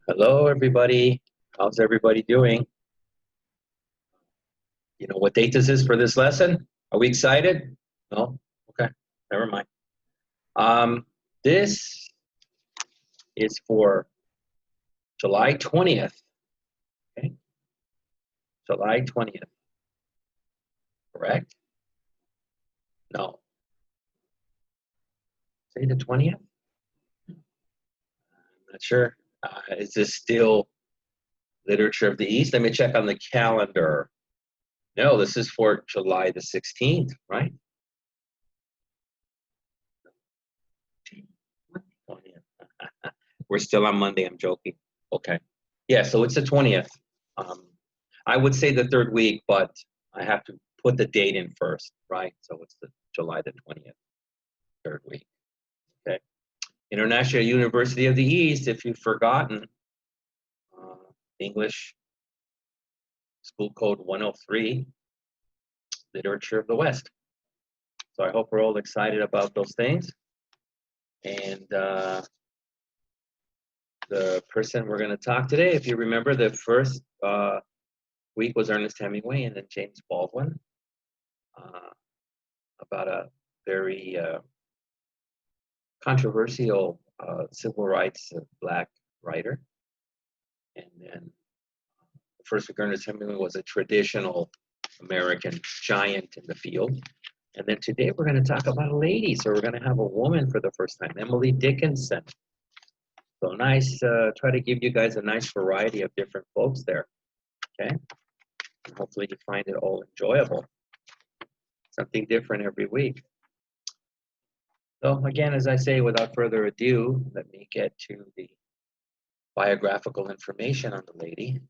Hello, everybody. How's everybody doing? You know what date this is for this lesson? Are we excited? No? Okay, never mind. This is for July 20th. Okay, July 20th. Correct? No. Say the 20th? I'm not sure. Is this still Literature of the East? Let me check on the calendar. No, this is for July the 16th, right? 20th. We're still on Monday. I'm joking. Okay. Yeah, so it's the 20th. Um, I would say the third week, but I have to put the date in first, right? So it's the July the 20th, third week. Okay. International University of the East, if you've forgotten, English School Code 103, Literature of the West. So I hope we're all excited about those things. And the person we're going to talk today, if you remember, the first week was Ernest Hemingway and then James Baldwin, about a very controversial civil rights black writer. And then the first week Ernest Hemingway was a traditional American giant in the field. And then today we're going to talk about a lady. So we're going to have a woman for the first time, Emily Dickinson. So nice, try to give you guys a nice variety of different folks there, okay? And hopefully you find it all enjoyable. Something different every week. So again, as I say, without further ado, let me get to the biographical information on the lady.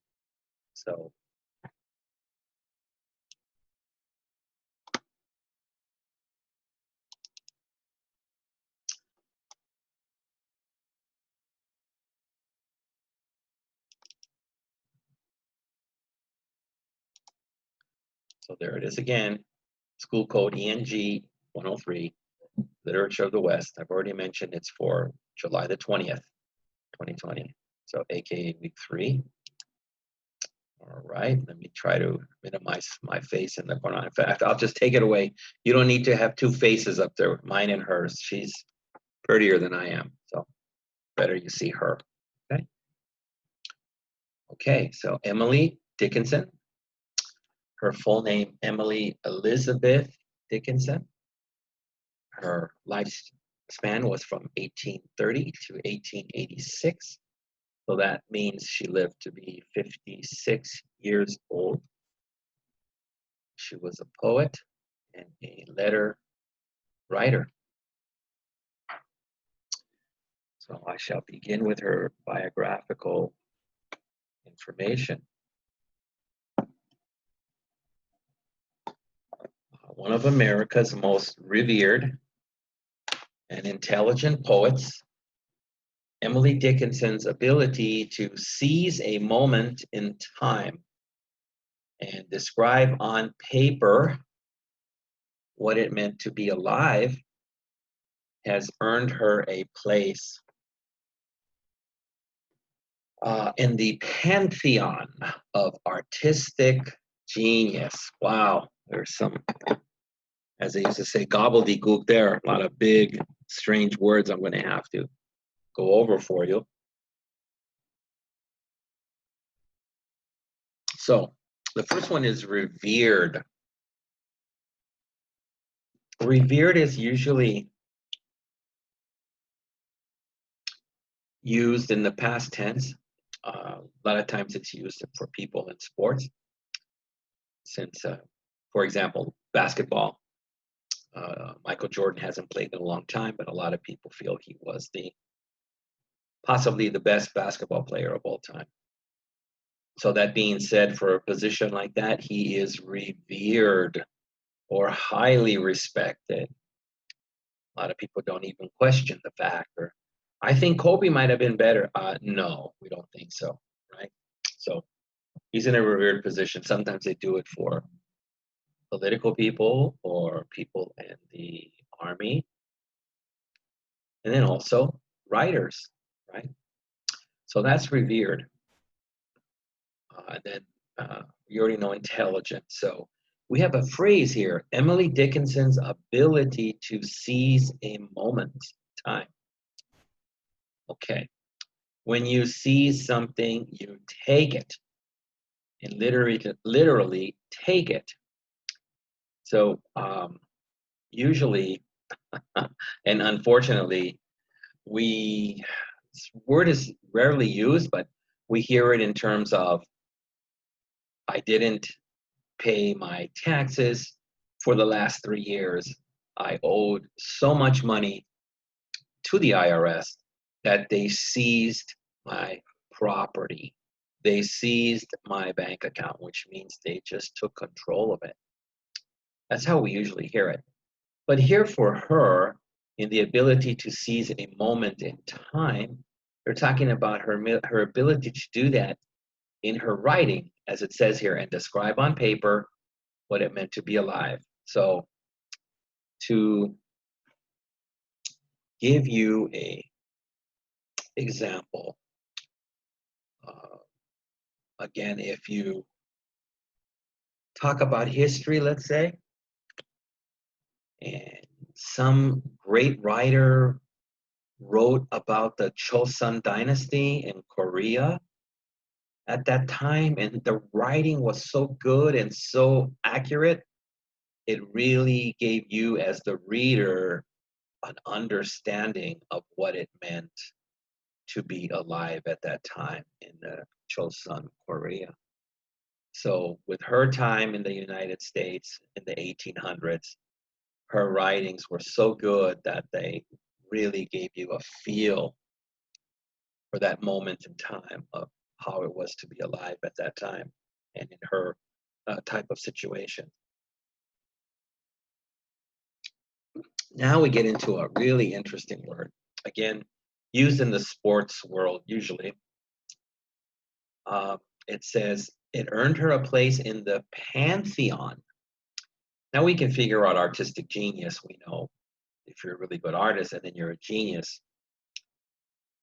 So there it is again, school code ENG 103, Literature of the West. I've already mentioned it's for July the 20th, 2020. So AKA week 3. All right, let me try to minimize my face in the corner. In fact, I'll just take it away. You don't need to have two faces up there, mine and hers. She's prettier than I am, so better you see her, okay? Okay, so Emily Dickinson. Her full name, Emily Elizabeth Dickinson. Her lifespan was from 1830 to 1886. So that means she lived to be 56 years old. She was a poet and a letter writer. So I shall begin with her biographical information. One of America's most revered and intelligent poets, Emily Dickinson's ability to seize a moment in time and describe on paper what it meant to be alive has earned her a place in the pantheon of artistic genius. Wow, there's some, as they used to say, gobbledygook there. A lot of big, strange words I'm going to have to go over for you. So the first one is revered. Revered is usually used in the past tense. A lot of times it's used for people in sports. Since, for example, basketball, Michael Jordan hasn't played in a long time, but a lot of people feel he was possibly the best basketball player of all time. So that being said, for a position like that, he is revered or highly respected. A lot of people don't even question the fact, or I think Kobe might have been better. No, we don't think so, right? So he's in a revered position. Sometimes they do it for political people or people in the army, and then also writers, right? So that's revered. And then you already know intelligent. So we have a phrase here, Emily Dickinson's ability to seize a moment, time. Okay. When you seize something, you take it. And literally take it. So usually, and unfortunately, this word is rarely used, but we hear it in terms of, I didn't pay my taxes for the last 3 years. I owed so much money to the IRS that they seized my property. They seized my bank account, which means they just took control of it. That's how we usually hear it. But here for her, in the ability to seize a moment in time, they're talking about her ability to do that in her writing, as it says here, and describe on paper what it meant to be alive. So to give you a example, again, if you talk about history, let's say, and some great writer wrote about the Chosun dynasty in Korea at that time, and the writing was so good and so accurate, it really gave you as the reader an understanding of what it meant to be alive at that time in the Chosun Korea. So with her time in the United States in the 1800s, her writings were so good that they really gave you a feel for that moment in time of how it was to be alive at that time and in her type of situation. Now we get into a really interesting word. Again, used in the sports world usually. It says, it earned her a place in the pantheon. Now we can figure out artistic genius. We know if you're a really good artist and then you're a genius,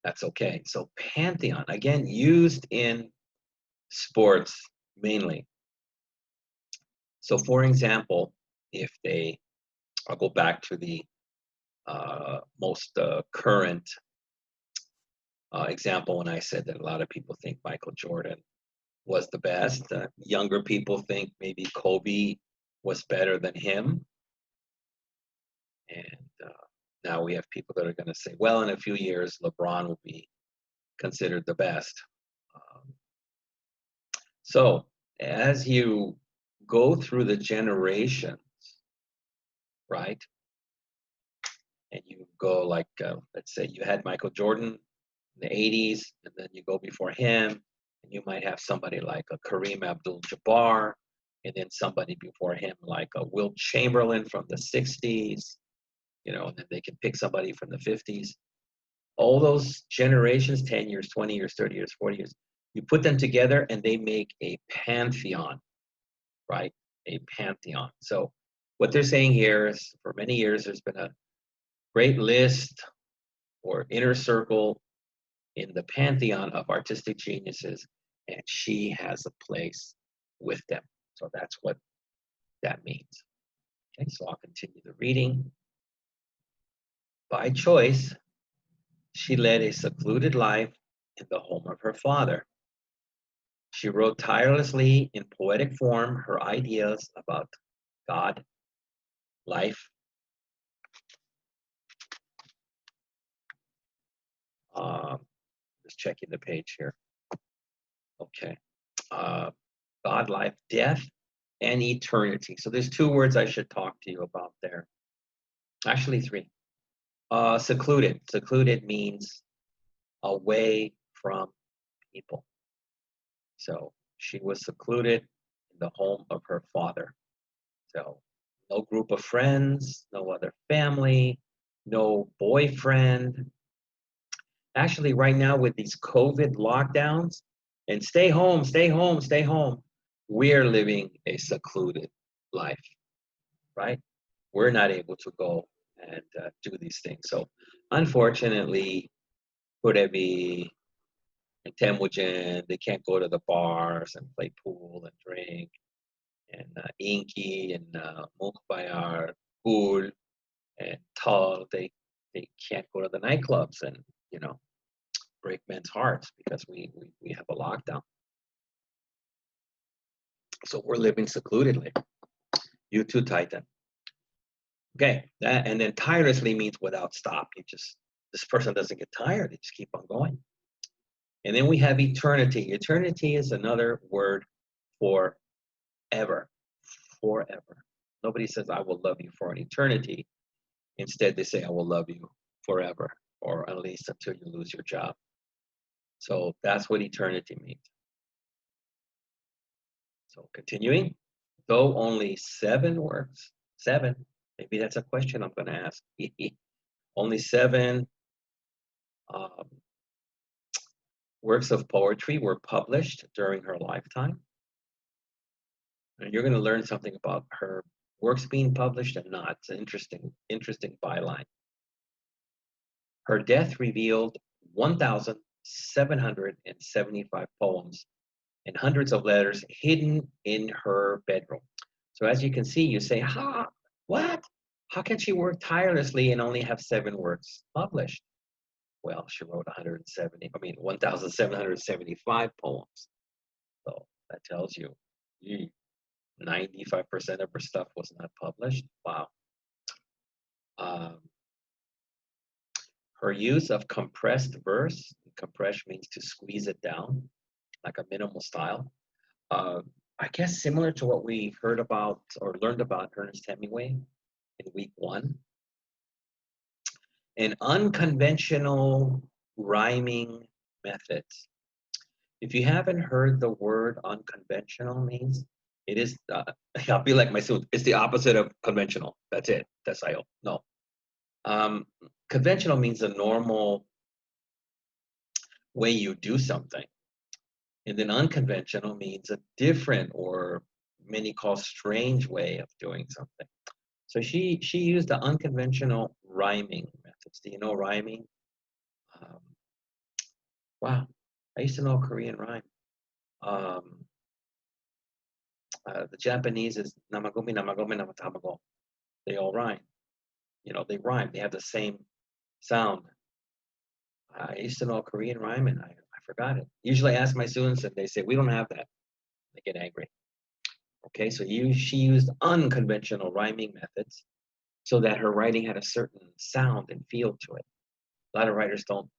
that's okay. So pantheon, again, used in sports mainly. So for example, I'll go back to the most current example when I said that a lot of people think Michael Jordan was the best. Younger people think maybe Kobe was better than him. And now we have people that are going to say, well, in a few years, LeBron will be considered the best. So as you go through the generations, right? And you go like, let's say you had Michael Jordan in the 80s, and then you go before him, and you might have somebody like a Kareem Abdul-Jabbar, and then somebody before him like a Wilt Chamberlain from the 60s, and then they can pick somebody from the 50s. All those generations, 10 years, 20 years, 30 years, 40 years, you put them together and they make a pantheon, right? A pantheon. So what they're saying here is for many years, there's been a great list or inner circle in the pantheon of artistic geniuses, and she has a place with them. So that's what that means. Okay, so I'll continue the reading. By choice, she led a secluded life in the home of her father. She wrote tirelessly in poetic form her ideas about God, life, just checking the page here. Okay. God, life, death, and eternity. So there's 2 words I should talk to you about there. Actually 3. Secluded. Secluded means away from people. So she was secluded in the home of her father. So no group of friends, no other family, no boyfriend. Actually, right now with these COVID lockdowns, and stay home, stay home, stay home, we're living a secluded life, right? We're not able to go and do these things. So unfortunately, could it be and Temujin, they can't go to the bars and play pool and drink. And Inky and Mukbayar, Gul and Tal, they can't go to the nightclubs and, you know, break men's hearts because we have a lockdown. So we're living secludedly. You too, Titan. Okay, that, and then tirelessly means without stop. You just, this person doesn't get tired. They just keep on going. And then we have eternity. Eternity is another word for ever, forever. Nobody says, I will love you for an eternity. Instead, they say, I will love you forever, or at least until you lose your job. So that's what eternity means. So continuing, though only 7 works, 7, maybe that's a question I'm going to ask. Only 7 works of poetry were published during her lifetime. And you're going to learn something about her works being published and not. It's an interesting byline. Her death revealed 1,775 poems and hundreds of letters hidden in her bedroom. So as you can see, you say, what? How can she work tirelessly and only have 7 works published? Well, she wrote 1,775 poems. So that tells you 95% of her stuff was not published. Wow. Her use of compressed verse, compress means to squeeze it down, like a minimal style. I guess similar to what we heard about or learned about Ernest Hemingway in week 1. And unconventional rhyming methods. If you haven't heard the word unconventional means, it is, I'll be like my student, it's the opposite of conventional. That's it. That's I. No. Conventional means a normal way you do something. And then unconventional means a different, or many call strange, way of doing something. So she used the unconventional rhyming methods. Do you know rhyming? Wow, I used to know Korean rhyme. The Japanese is namagomi, namagomi, namatamago. They all rhyme. You know, they rhyme. They have the same sound. I used to know Korean rhyme and I forgot it. Usually I ask my students and they say, we don't have that. They get angry. Okay, so she used unconventional rhyming methods so that her writing had a certain sound and feel to it. A lot of writers don't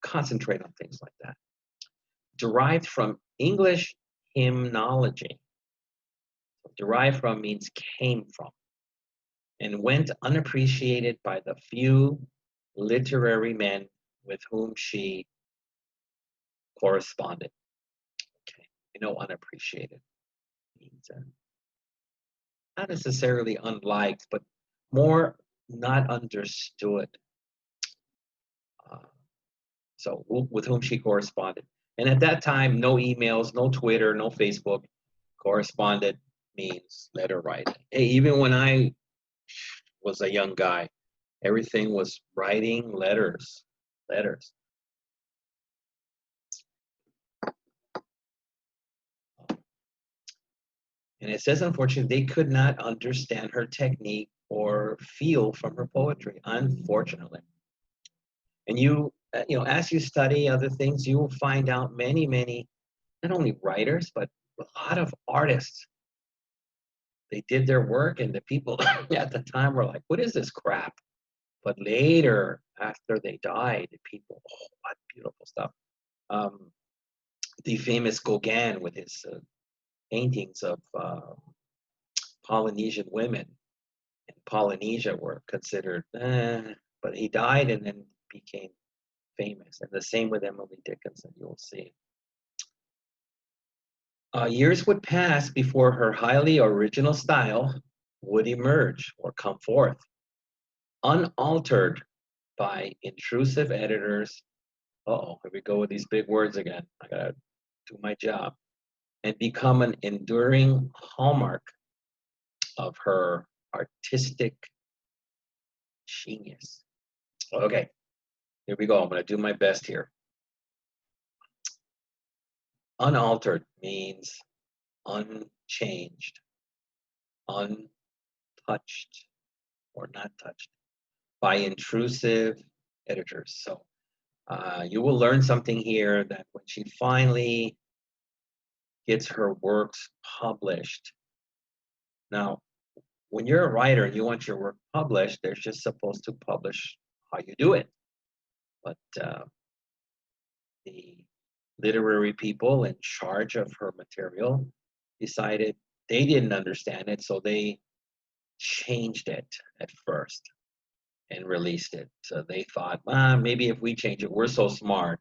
concentrate on things like that. Derived from English hymnology. Derived from means came from, and went unappreciated by the few literary men with whom she corresponded. Okay, you know, unappreciated means not necessarily unliked, but more not understood. So with whom she corresponded. And at that time, no emails, no Twitter, no Facebook. Corresponded means letter writing. Hey, even when I was a young guy, everything was writing letters. And it says, unfortunately, they could not understand her technique or feel from her poetry, unfortunately. And you know, as you study other things, you will find out many, not only writers, but a lot of artists. They did their work, and the people at the time were like, what is this crap? But later, after they died, the people, oh, what beautiful stuff. The famous Gauguin with his paintings of Polynesian women in Polynesia were considered, but he died and then became famous. And the same with Emily Dickinson, you'll see. Years would pass before her highly original style would emerge or come forth, unaltered by intrusive editors. Uh-oh, here we go with these big words again. I gotta do my job. And become an enduring hallmark of her artistic genius. Okay, here we go. I'm gonna do my best here. Unaltered means unchanged, untouched, or not touched by intrusive editors. So you will learn something here that when she finally gets her works published. Now, when you're a writer and you want your work published, they're just supposed to publish how you do it. But the literary people in charge of her material decided they didn't understand it, so they changed it at first and released it. So they thought, maybe if we change it, we're so smart,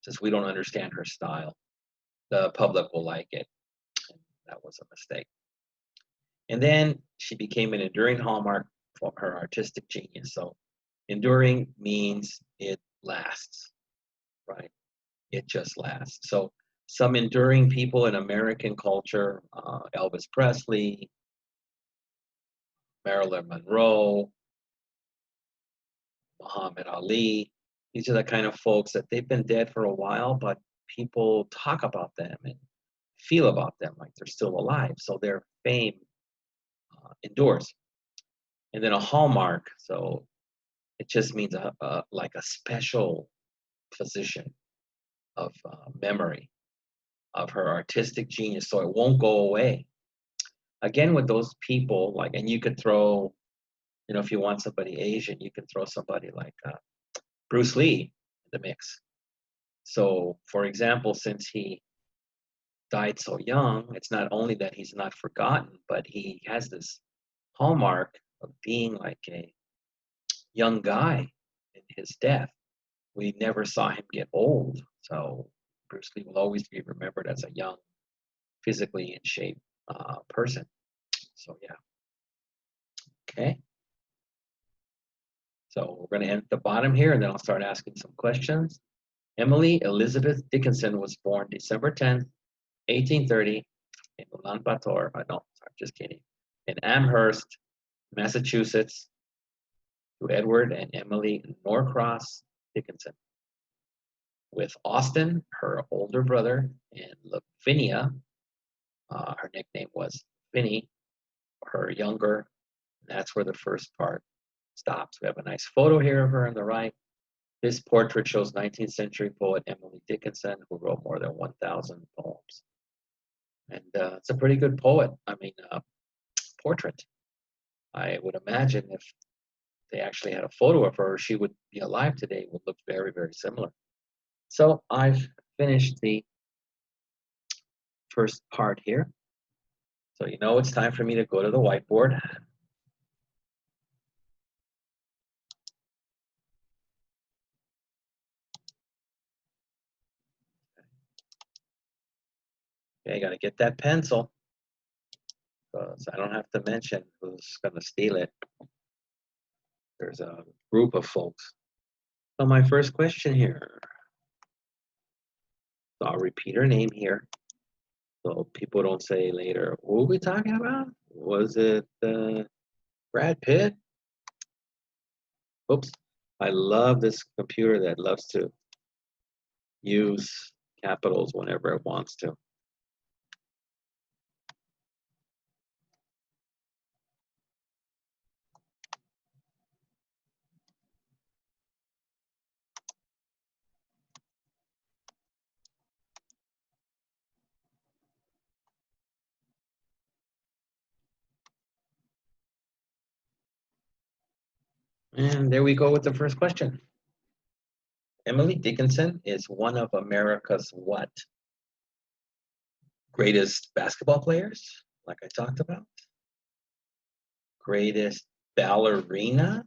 since we don't understand her style, the public will like it. And that was a mistake. And then she became an enduring hallmark for her artistic genius. So enduring means it lasts, right? It just lasts. So some enduring people in American culture, Elvis Presley, Marilyn Monroe, Muhammad Ali. These are the kind of folks that they've been dead for a while, but people talk about them and feel about them like they're still alive. So their fame endures. And then a hallmark, so it just means like a special position of memory of her artistic genius, so it won't go away. Again, with those people, like, and you could throw, if you want somebody Asian, you can throw somebody like Bruce Lee in the mix. So, for example, since he died so young, it's not only that he's not forgotten, but he has this hallmark of being like a young guy in his death. We never saw him get old. So Bruce Lee will always be remembered as a young, physically in shape person. So yeah. Okay. So we're going to end at the bottom here, and then I'll start asking some questions. Emily Elizabeth Dickinson was born December 10th, 1830, in Ulaanbaatar. No, I'm just kidding. In Amherst, Massachusetts, to Edward and Emily Norcross Dickinson. With Austin, her older brother, and Lavinia, her nickname was Finny, her younger. That's where the first part stops. We have a nice photo here of her on the right. This portrait shows 19th century poet Emily Dickinson, who wrote more than 1,000 poems. And it's a pretty good poet. Portrait. I would imagine if they actually had a photo of her, she would be alive today, would look very, very similar. So I've finished the first part here. So it's time for me to go to the whiteboard. Okay, I got to get that pencil, because I don't have to mention who's going to steal it. There's a group of folks. So my first question here. So I'll repeat her name here, so people don't say later, what were we talking about? Was it Brad Pitt? Oops. I love this computer that loves to use capitals whenever it wants to. And there we go with the first question. Emily Dickinson is one of America's what? Greatest basketball players, like I talked about. Greatest ballerina.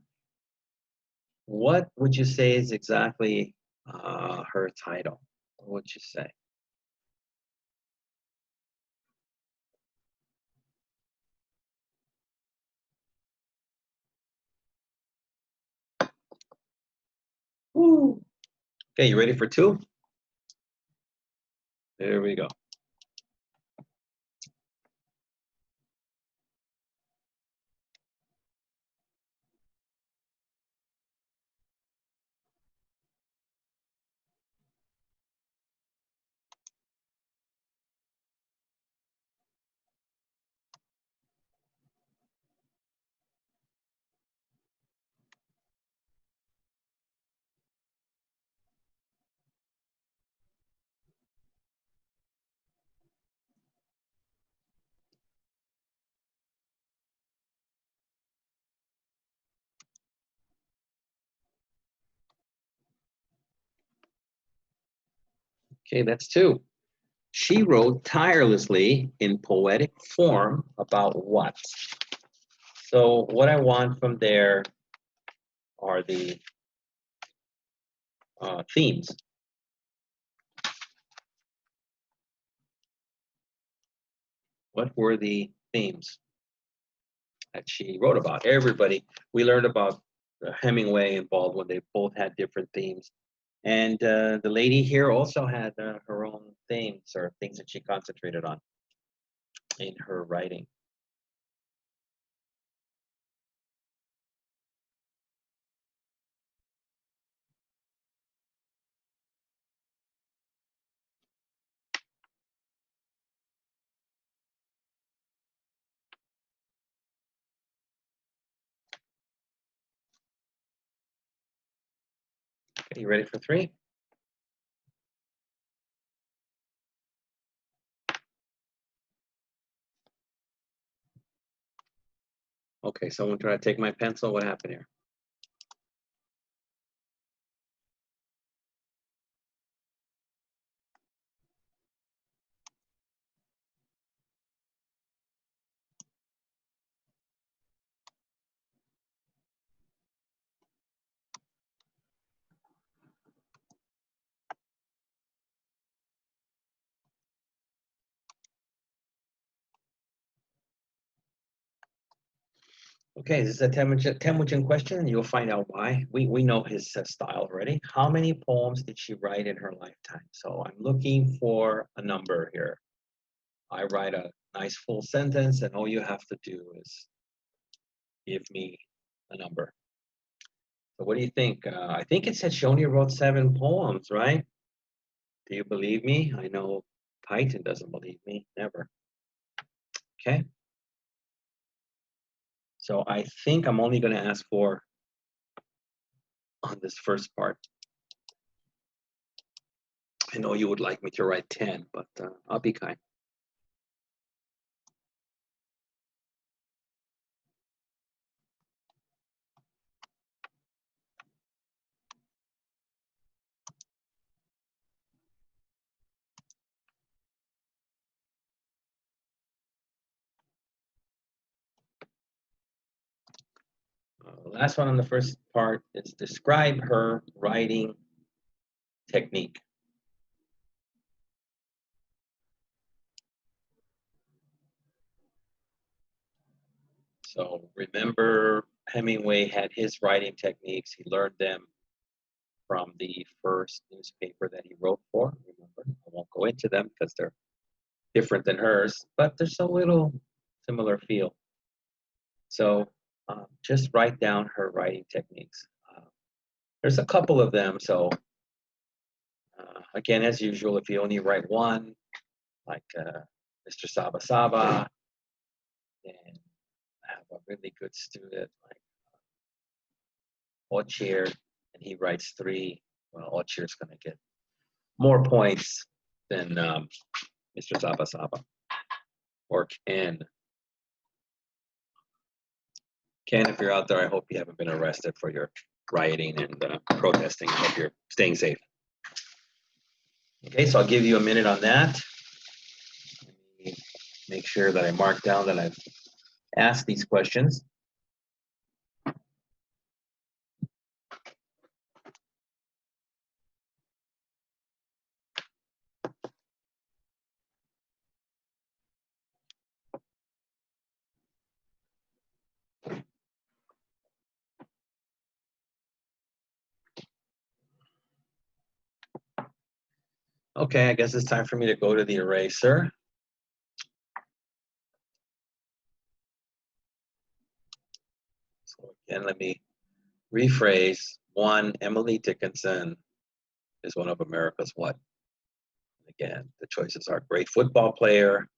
What would you say is exactly her title? What would you say? Woo. Okay, you ready for two? There we go. Okay, that's 2. She wrote tirelessly in poetic form about what? So what I want from there are the themes. What were the themes that she wrote about? Everybody, we learned about Hemingway and Baldwin. They both had different themes. And the lady here also had her own themes or things that she concentrated on in her writing. Okay, you ready for 3? Okay, someone try to take my pencil. What happened here? Okay, this is a Temujin question, and you'll find out why. We know his style already. How many poems did she write in her lifetime? So I'm looking for a number here. I write a nice full sentence, and all you have to do is give me a number. So what do you think? I think it said she only wrote 7 poems, right? Do you believe me? I know Titan doesn't believe me. Never. Okay. So I think I'm only going to ask for on this first part. I know you would like me to write 10, but I'll be kind. The last one on the first part is describe her writing technique. So remember, Hemingway had his writing techniques. He learned them from the first newspaper that he wrote for. Remember, I won't go into them because they're different than hers, but there's a little similar feel. So just write down her writing techniques. There's a couple of them. So again, as usual, if you only write one, like Mr. Saba Saba, then have a really good student like Ochir, and he writes 3. Well, Ochir's going to get more points than Mr. Saba Saba or Ken. Ken, if you're out there, I hope you haven't been arrested for your rioting and protesting. I hope you're staying safe. Okay, so I'll give you a minute on that. Let me make sure that I mark down that I've asked these questions. Okay, I guess it's time for me to go to the eraser. So again, let me rephrase. 1, Emily Dickinson is one of America's what? Again, the choices are great football player,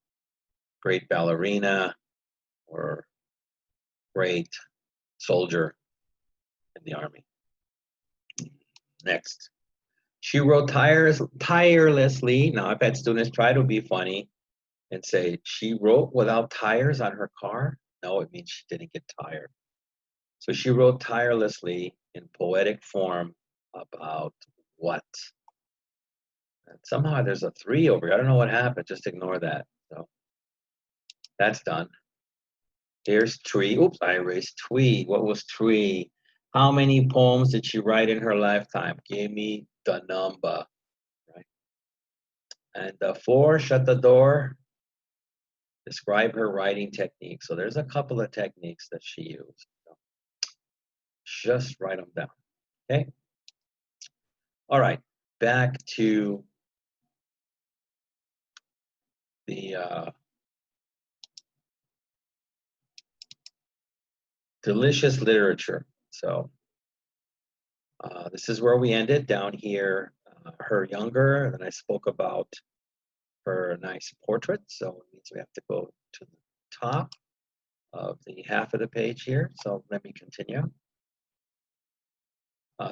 great ballerina, or great soldier in the army. Next. She wrote tirelessly. Now, I've had students try to be funny and say, she wrote without tires on her car. No, it means she didn't get tired. So she wrote tirelessly in poetic form about what? And somehow there's a 3 over here. I don't know what happened. Just ignore that. So that's done. Here's Twee. Oops, I erased Twee. What was Twee? How many poems did she write in her lifetime? Give me the number. Right. And 4, shut the door. Describe her writing technique. So there's a couple of techniques that she used. So just write them down. Okay. All right. Back to the delicious literature. So this is where we ended down here. Her younger, and then I spoke about her nice portrait. So it means we have to go to the top of the half of the page here. So let me continue.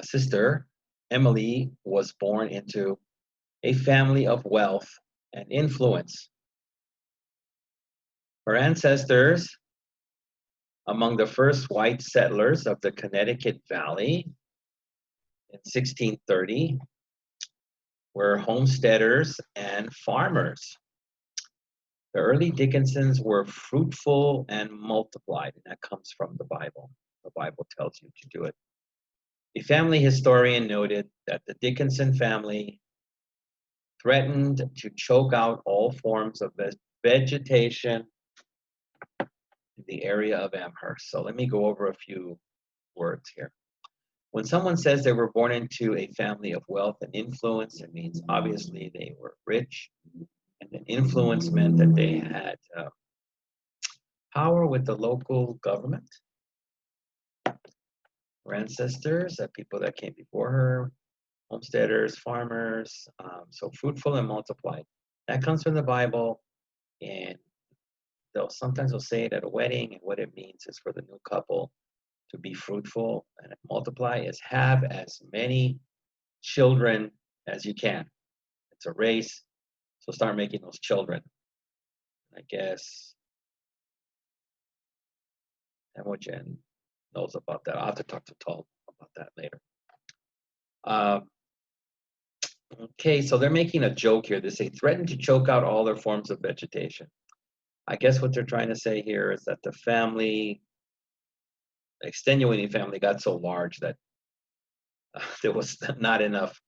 Sister Emily was born into a family of wealth and influence. Her ancestors, among the first white settlers of the Connecticut Valley in 1630, were homesteaders and farmers. The early Dickinsons were fruitful and multiplied, and that comes from the Bible. The Bible tells you to do it. A family historian noted that the Dickinson family threatened to choke out all forms of vegetation in the area of Amherst. So let me go over a few words here. When someone says they were born into a family of wealth and influence, it means obviously they were rich, and the influence meant that they had power with the local government. Her ancestors, people that came before her, homesteaders, farmers, so fruitful and multiplied. That comes from the Bible, and sometimes they'll say it at a wedding, and what it means is for the new couple to be fruitful and multiply is have as many children as you can. It's a race, so start making those children. I guess Imogen knows about that. I'll have to talk to Tal about that later. Okay, so they're making a joke here. They say threaten to choke out all their forms of vegetation. I guess what they're trying to say here is that the family, the extenuating family, got so large that there was not enough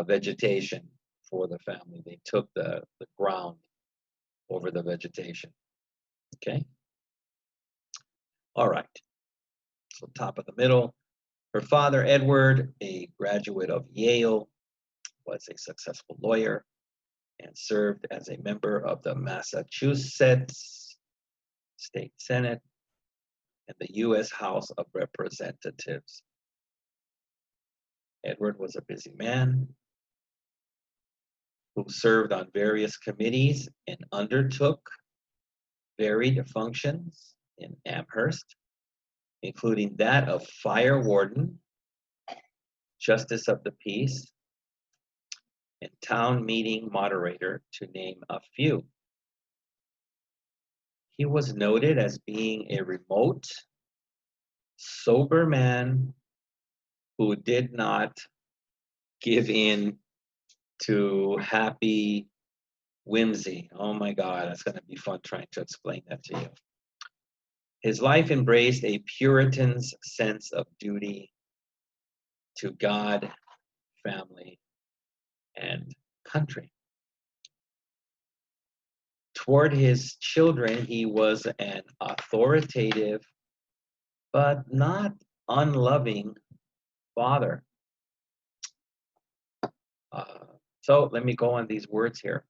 vegetation for the family. They took the ground over the vegetation. Okay. All right. So top of the middle. Her father, Edward, a graduate of Yale, was a successful lawyer and served as a member of the Massachusetts State Senate and the U.S. House of Representatives. Edward was a busy man who served on various committees and undertook varied functions in Amherst, including that of fire warden, justice of the peace, and town meeting moderator, to name a few. He was noted as being a remote, sober man who did not give in to happy whimsy. Oh my God, that's going to be fun trying to explain that to you. His life embraced a Puritan's sense of duty to God, family, and country. Toward his children, he was an authoritative but not unloving father. So let me go on these words here.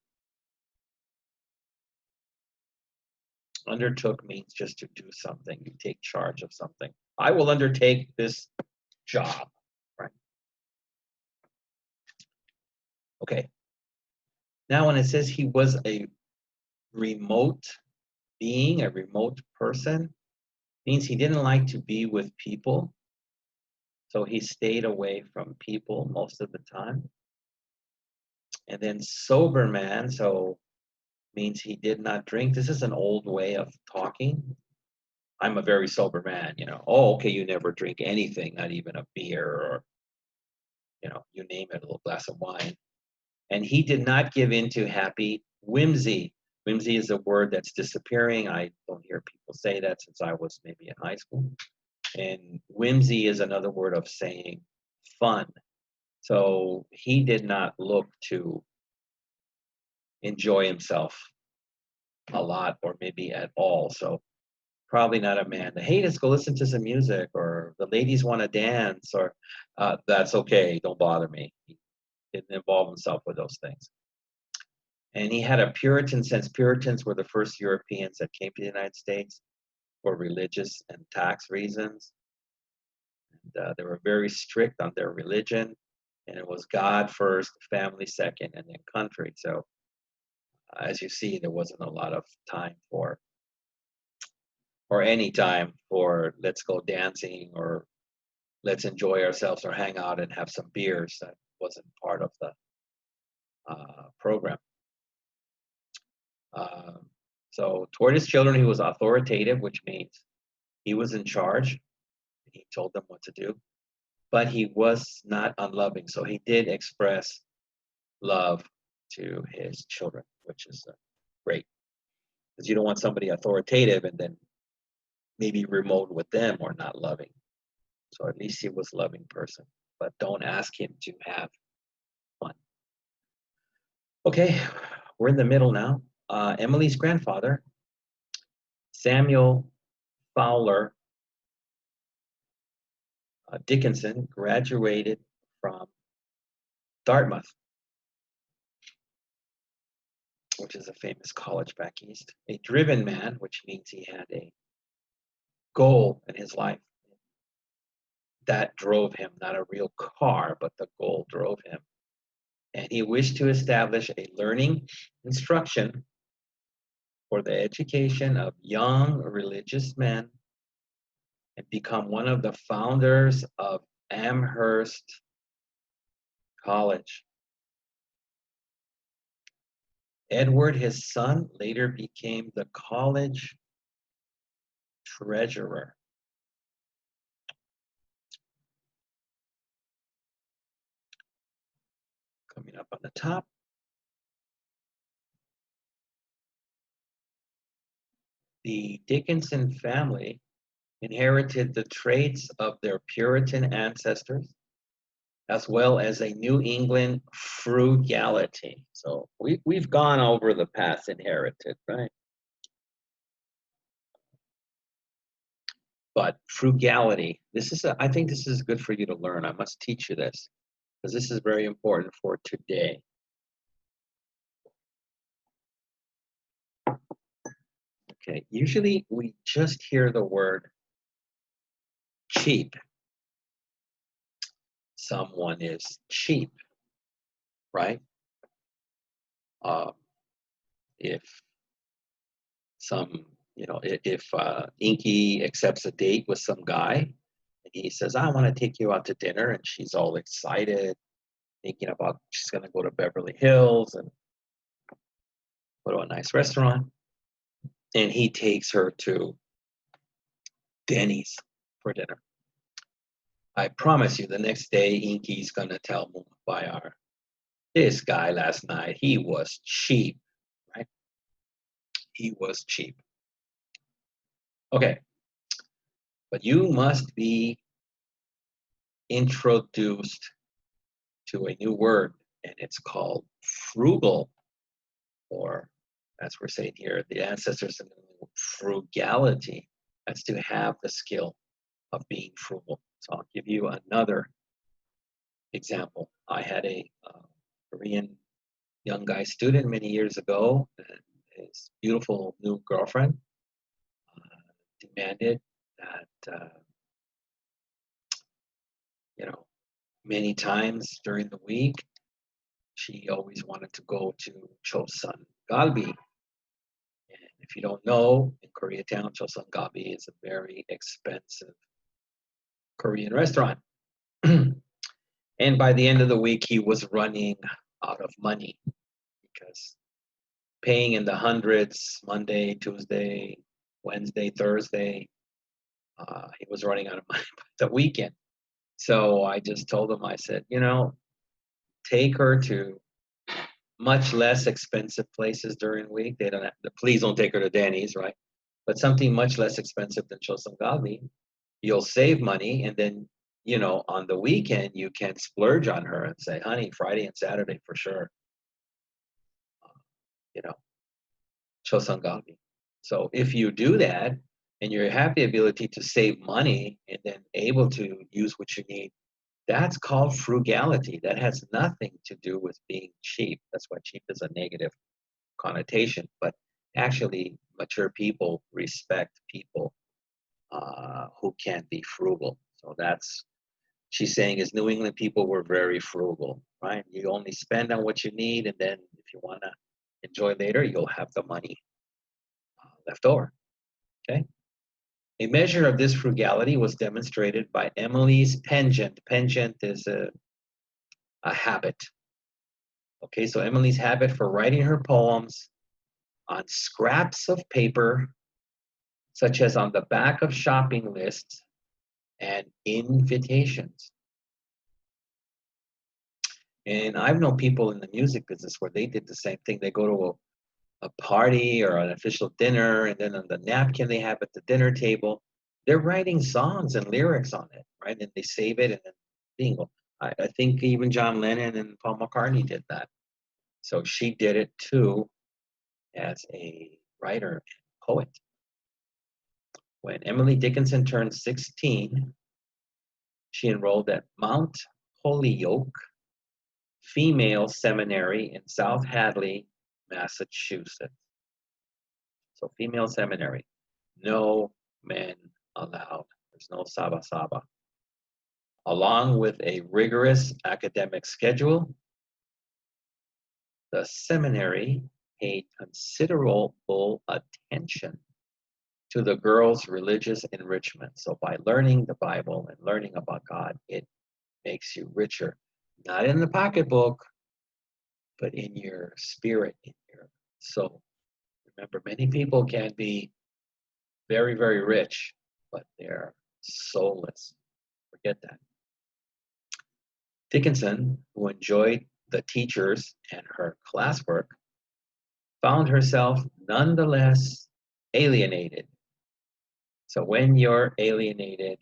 Undertook means just to do something. You take charge of something. I will undertake this job, right? Okay. Now, when it says he was a remote being, a remote person, means he didn't like to be with people. So he stayed away from people most of the time. And then sober man, so means he did not drink. This is an old way of talking. I'm a very sober man, you know. Oh, okay, you never drink anything, not even a beer or, you know, you name it, a little glass of wine. And he did not give in to happy whimsy. Whimsy is a word that's disappearing. I don't hear people say that since I was maybe in high school. And whimsy is another word of saying fun. So he did not look to enjoy himself a lot or maybe at all. So probably not a man. Hey, let's go listen to some music, or the ladies want to dance, or that's okay. Don't bother me. He didn't involve himself with those things. And he had a Puritan sense. Puritans were the first Europeans that came to the United States for religious and tax reasons. And, they were very strict on their religion, and it was God first, family second, and then country. So as you see, there wasn't a lot of time for, or any time for, let's go dancing, or let's enjoy ourselves, or hang out and have some beers. That wasn't part of the program. So toward his children, he was authoritative, which means he was in charge. He told them what to do, but he was not unloving. So he did express love to his children, which is great, because you don't want somebody authoritative and then maybe remote with them or not loving. So at least he was a loving person, but don't ask him to have fun. Okay, we're in the middle now. Emily's grandfather, Samuel Fowler Dickinson, graduated from Dartmouth, which is a famous college back east. A driven man, which means he had a goal in his life that drove him, not a real car, but the goal drove him. And he wished to establish a learning instruction for the education of young religious men and become one of the founders of Amherst College. Edward, his son, later became the college treasurer. Coming up on the top. The Dickinson family inherited the traits of their Puritan ancestors, as well as a New England frugality. So we've gone over the past inherited, right? But frugality, I think this is good for you to learn. I must teach you this, because this is very important for today. Okay, usually we just hear the word cheap. Someone is cheap, right? If Inky accepts a date with some guy, and he says, I want to take you out to dinner, and she's all excited, thinking about she's going to go to Beverly Hills and go to a nice restaurant, and he takes her to Denny's for dinner. I promise you, the next day, Inky's going to tell Mumbai, this guy last night, he was cheap, right? He was cheap. Okay, but you must be introduced to a new word, and it's called frugal, or as we're saying here, the ancestors in frugality. That's to have the skill of being frugal. So I'll give you another example. I had a Korean young guy student many years ago, and his beautiful new girlfriend demanded that, many times during the week, she always wanted to go to Chosun Galbi. And if you don't know, in Koreatown, Chosun Galbi is a very expensive Korean restaurant. And by the end of the week, he was running out of money, because paying in the hundreds Monday, Tuesday, Wednesday, Thursday, he was running out of money by the weekend. So I just told him, I said, take her to much less expensive places during the week. They don't have, please don't take her to Denny's, right? But something much less expensive than Chosangali. You'll save money, and then, you know, on the weekend you can splurge on her and say, honey, Friday and Saturday for sure, you know, Chosangali. So if you do that and you have the ability to save money and then able to use what you need, that's called frugality. That has nothing to do with being cheap. That's why cheap is a negative connotation. But actually, mature people respect people who can be frugal. So that's, she's saying, is New England people were very frugal, right? You only spend on what you need, and then if you want to enjoy later, you'll have the money left over. Okay. A measure of this frugality was demonstrated by Emily's penchant. Penchant is a habit. Okay, so Emily's habit for writing her poems on scraps of paper, such as on the back of shopping lists and invitations. And I've known people in the music business where they did the same thing. They go to a party or an official dinner, and then on the napkin they have at the dinner table, they're writing songs and lyrics on it, right? And they save it and then bingo. I think even John Lennon and Paul McCartney did that. So she did it too as a writer and poet. When Emily Dickinson turned 16, she enrolled at Mount Holyoke Female Seminary in South Hadley, Massachusetts. So female seminary, no men allowed. There's no Saba Saba. Along with a rigorous academic schedule, the seminary paid considerable attention to the girls' religious enrichment. So by learning the Bible and learning about God, it makes you richer. Not in the pocketbook, but in your spirit, in your soul. Remember, many people can be very, very rich, but they're soulless. Forget that. Dickinson, who enjoyed the teachers and her classwork, found herself nonetheless alienated. So when you're alienated,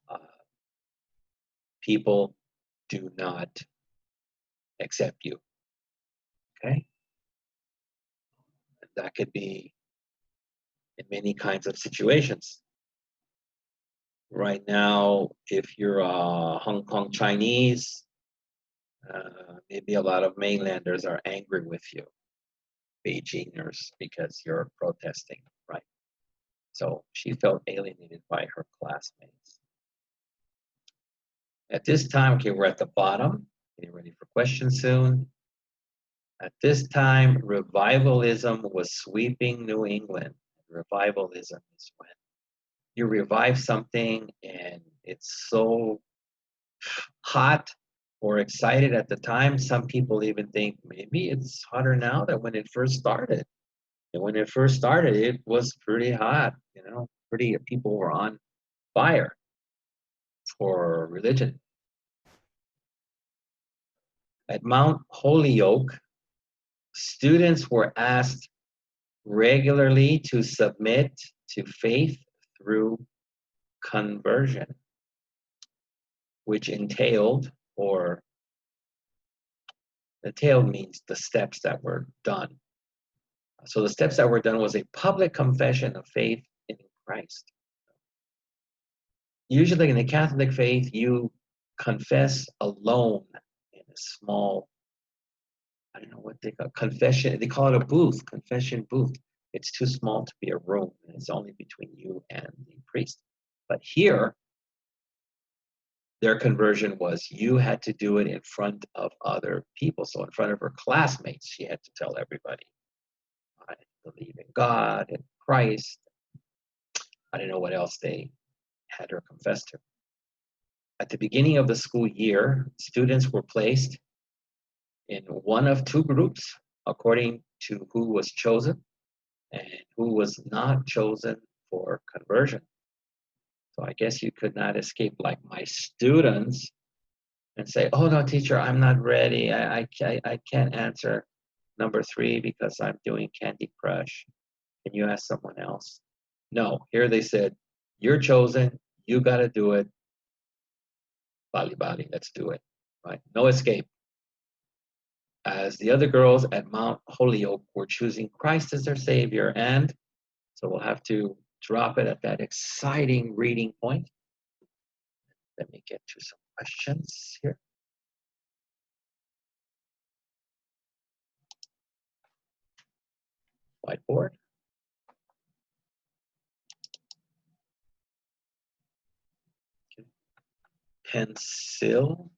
uh, people do not accept you. Okay? That could be in many kinds of situations. Right now, if you're a Hong Kong Chinese, maybe a lot of mainlanders are angry with you, Beijingers, because you're protesting, right? So she felt alienated by her classmates. At this time, okay, we're at the bottom. Getting ready for questions soon. At this time, revivalism was sweeping New England. Revivalism is when you revive something and it's so hot or excited at the time. Some people even think maybe it's hotter now than when it first started. And when it first started, it was pretty hot, you know, people were on fire for religion. At Mount Holyoke, students were asked regularly to submit to faith through conversion, which entailed means the steps that were done. So the steps that were done was a public confession of faith in Christ. Usually in the Catholic faith, you confess alone in a small, I don't know what they call it, confession. They call it a booth, confession booth. It's too small to be a room, and it's only between you and the priest. But here, their conversion was you had to do it in front of other people. So in front of her classmates, she had to tell everybody, I believe in God and Christ. I don't know what else they had her confess to. At the beginning of the school year, students were placed in one of two groups according to who was chosen and who was not chosen for conversion. So I guess you could not escape. Like my students and say, oh no, teacher, I'm not ready. I can't answer number 3 because I'm doing Candy Crush. Can you ask someone else? No, here they said, you're chosen, you got to do it. Bali, bali, let's do it. Right? No escape. As the other girls at Mount Holyoke were choosing Christ as their Savior, and so we'll have to drop it at that exciting reading point. Let me get to some questions here. Whiteboard. Okay. Pencil,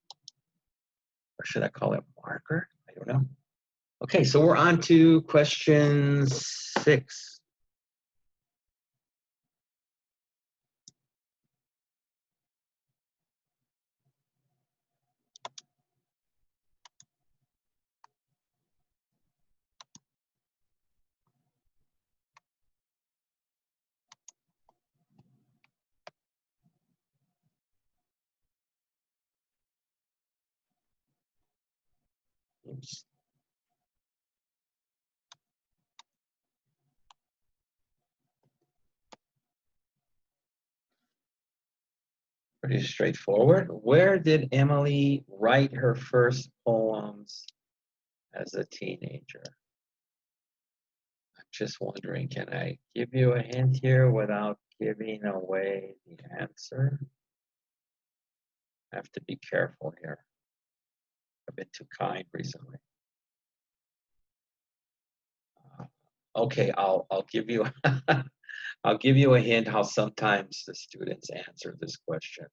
or should I call it marker? I don't know. Okay, so we're on to question 6. Oops. Pretty straightforward. Where did Emily write her first poems as a teenager? I'm just wondering, can I give you a hint here without giving away the answer? I have to be careful here. I've been too kind recently. Okay, I'll give you I'll give you a hint how sometimes the students answer this question.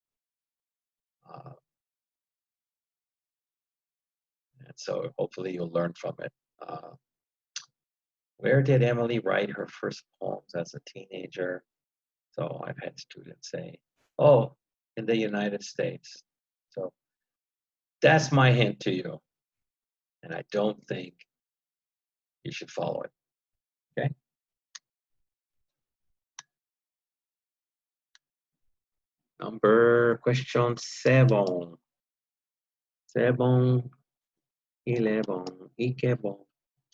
And so hopefully you'll learn from it. Where did Emily write her first poems as a teenager? So I've had students say, oh, in the United States. So that's my hint to you. And I don't think you should follow it. Okay? Question 7. 7, 11, Ikebon.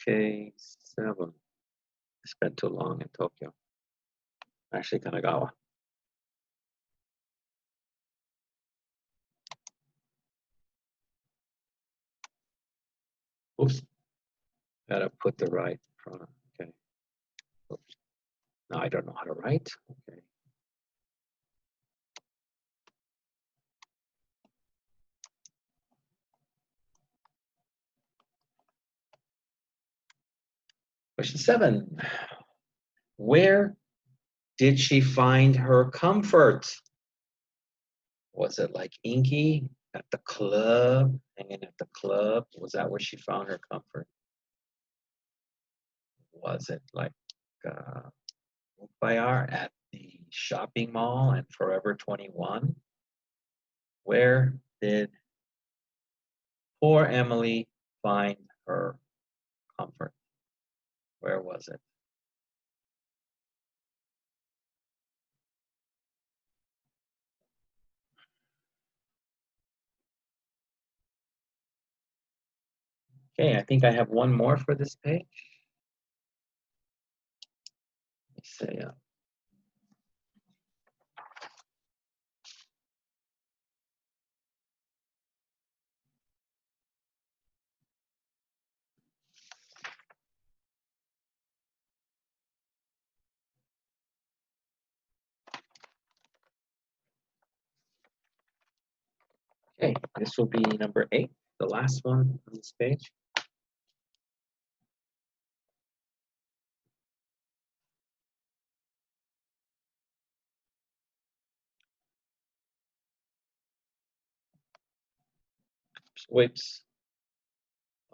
Okay, 7. I spent too long in Tokyo. Actually, Kanagawa. Oops. Gotta put the right front. Okay. Oops. No, I don't know how to write. Okay. Question 7. Where did she find her comfort? Was it like Inky at the club, hanging at the club? Was that where she found her comfort? Was it like Bayar at the shopping mall and Forever 21? Where did poor Emily find her comfort? Where was it? Okay, I think I have one more for this page. Let's say, okay, this will be number 8, the last one on this page. Whoops.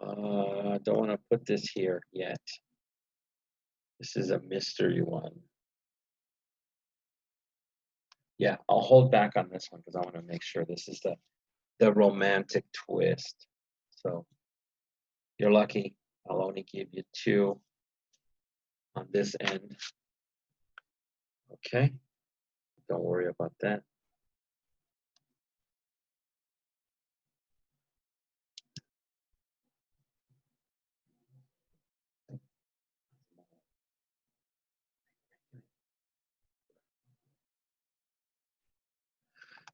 I don't want to put this here yet. This is a mystery one. Yeah, I'll hold back on this one because I want to make sure this is the romantic twist. So you're lucky. I'll only give you 2 on this end. Okay, don't worry about that.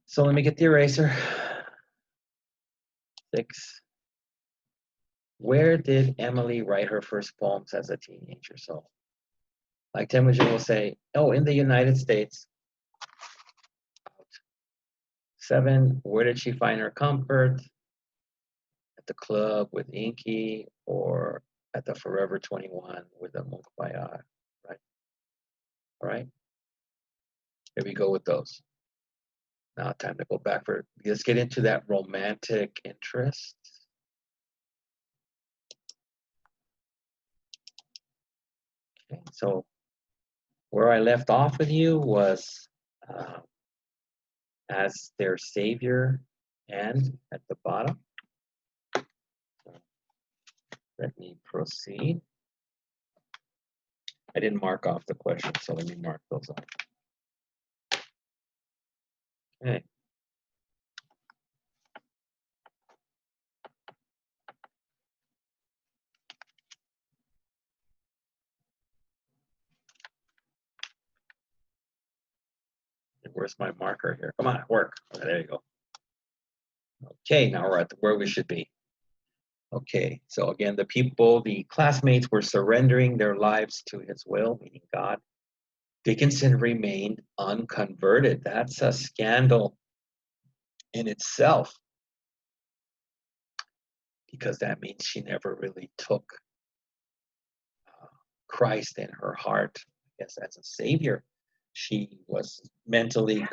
So let me get the eraser. 6. Where did Emily write her first poems as a teenager? So, like Temujin will say, oh, in the United States. 7. Where did she find her comfort? At the club with Inky or at the Forever 21 with the Mukbaya, right? All right. Here we go with those. Now, time to go back for, let's get into that romantic interest. Okay, so where I left off with you was as their savior and at the bottom. Let me proceed. I didn't mark off the question, so let me mark those off. Okay. Where's my marker here? Come on, work. Okay, there you go. Okay, now we're at where we should be. Okay, so again, the people, the classmates were surrendering their lives to his will, meaning God. Dickinson remained unconverted. That's a scandal in itself, because that means she never really took Christ in her heart, I guess, as a savior. She was mentally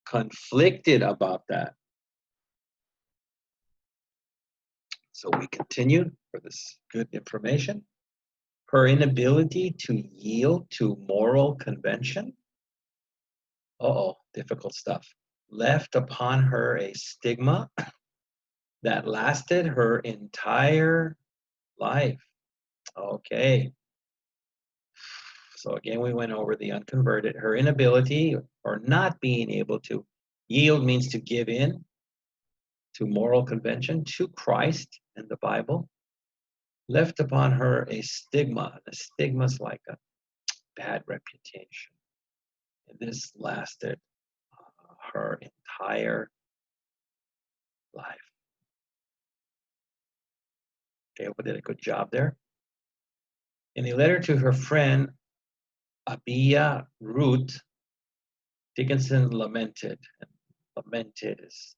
conflicted about that. So we continue for this good information. Her inability to yield to moral convention, difficult stuff, left upon her a stigma that lasted her entire life. Okay. So again, we went over the unconverted. Her inability or not being able to yield means to give in to moral convention, to Christ and the Bible, left upon her a stigma. The stigma's like a bad reputation. And this lasted her entire life. Okay, we did a good job there. In a letter to her friend, Abia Ruth, Dickinson lamented. And lamented is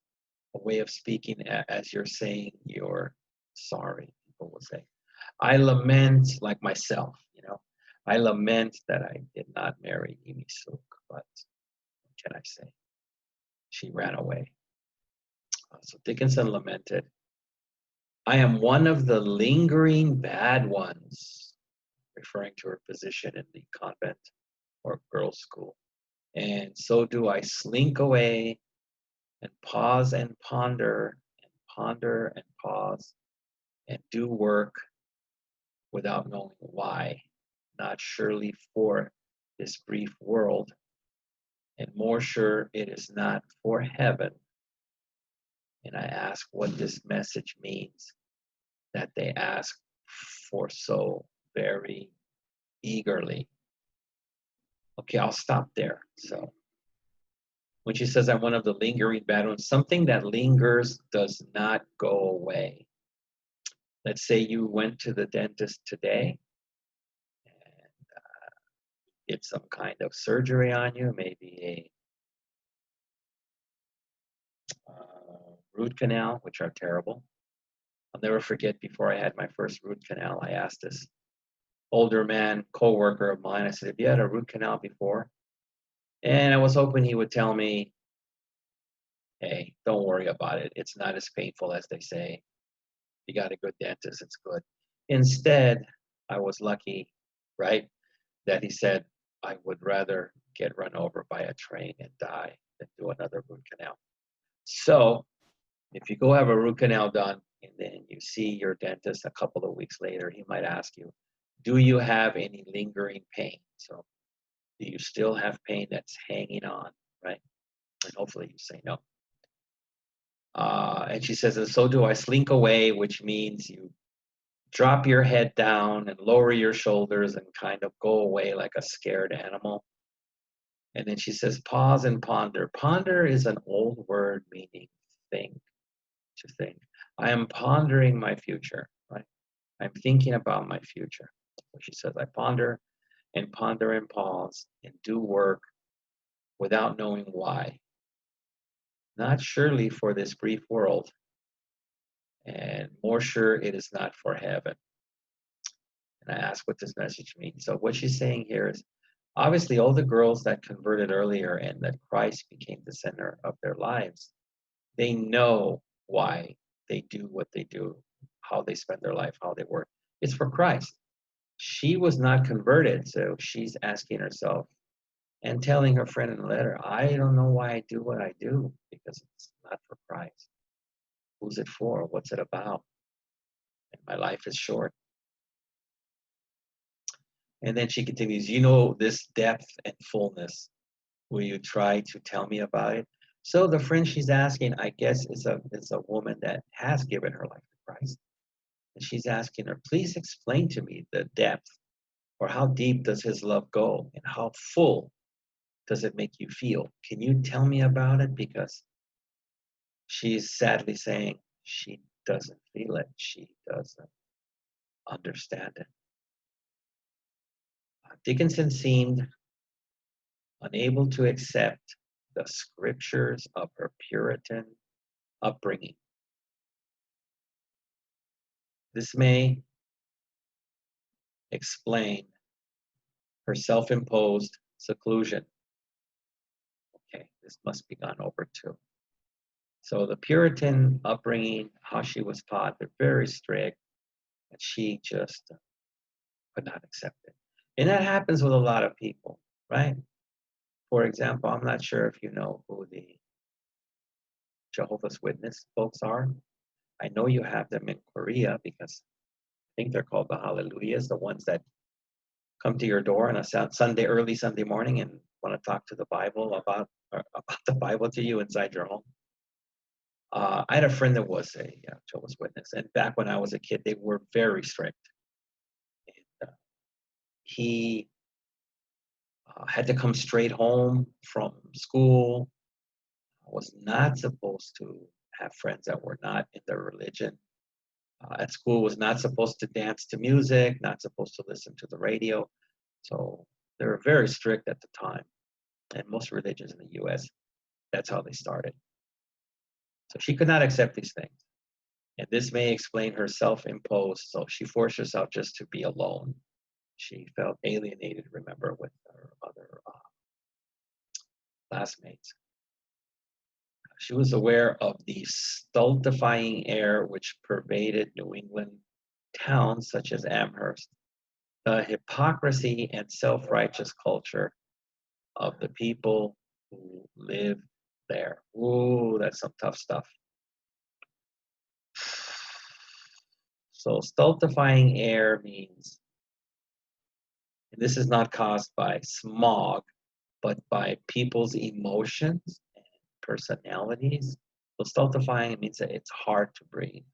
a way of speaking as you're saying you're sorry, people will say. I lament like myself, you know. I lament that I did not marry Imi Suk, but what can I say? She ran away. So Dickinson lamented, I am one of the lingering bad ones, referring to her position in the convent or girls' school. And so do I slink away and pause and ponder and pause and do work without knowing why, not surely for this brief world, and more sure it is not for heaven. And I ask what this message means that they ask for so very eagerly. Okay, I'll stop there. So when she says I'm one of the lingering bad ones, something that lingers does not go away. Let's say you went to the dentist today and did some kind of surgery on you, maybe a root canal, which are terrible. I'll never forget, before I had my first root canal, I asked this older man, co-worker of mine, I said, have you had a root canal before? And I was hoping he would tell me, hey, don't worry about it. It's not as painful as they say. You got a good dentist, it's good. Instead, I was lucky, right, that he said, I would rather get run over by a train and die than do another root canal. So if you go have a root canal done and then you see your dentist a couple of weeks later, he might ask you, do you have any lingering pain? So do you still have pain that's hanging on, right? And hopefully you say no. And she says, and so do I slink away, which means you drop your head down and lower your shoulders and kind of go away like a scared animal. And then she says, pause and ponder. Ponder is an old word meaning think, to think. I am pondering my future, right? I'm thinking about my future. So she says, I ponder and pause and do work without knowing why. Not surely for this brief world, and more sure it is not for heaven. And I ask what this message means. So what she's saying here is obviously all the girls that converted earlier and that Christ became the center of their lives, they know why they do what they do, how they spend their life, how they work. It's for Christ. She was not converted, so she's asking herself and telling her friend in a letter, I don't know why I do what I do because it's not for Christ. Who's it for? What's it about? And my life is short. And then she continues, you know, this depth and fullness. Will you try to tell me about it? So the friend she's asking, I guess, is a woman that has given her life to Christ. And she's asking her, please explain to me the depth, or how deep does his love go and how full does it make you feel? Can you tell me about it? Because she's sadly saying she doesn't feel it. She doesn't understand it. Dickinson seemed unable to accept the scriptures of her Puritan upbringing. This may explain her self-imposed seclusion. Okay, this must be gone over too. So the Puritan upbringing, how she was taught, they're very strict, and she just could not accept it. And that happens with a lot of people, right? For example, I'm not sure if you know who the Jehovah's Witness folks are. I know you have them in Korea because I think they're called the Hallelujahs, the ones that come to your door on a Sunday, early Sunday morning, and want to talk to the Bible about the Bible to you inside your home. I had a friend that was a Jehovah's Witness, and back when I was a kid, they were very strict. And, he had to come straight home from school. Was not supposed to have friends that were not in their religion. At school, was not supposed to dance to music, not supposed to listen to the radio. So they were very strict at the time. And most religions in the U.S., that's how they started. So she could not accept these things. And this may explain her self-imposed. So she forced herself just to be alone. She felt alienated, remember, with her other classmates. She was aware of the stultifying air which pervaded New England towns such as Amherst, the hypocrisy and self-righteous culture of the people who live there. Ooh, that's some tough stuff. So stultifying air means, and this is not caused by smog, but by people's emotions and personalities. So stultifying means that it's hard to breathe.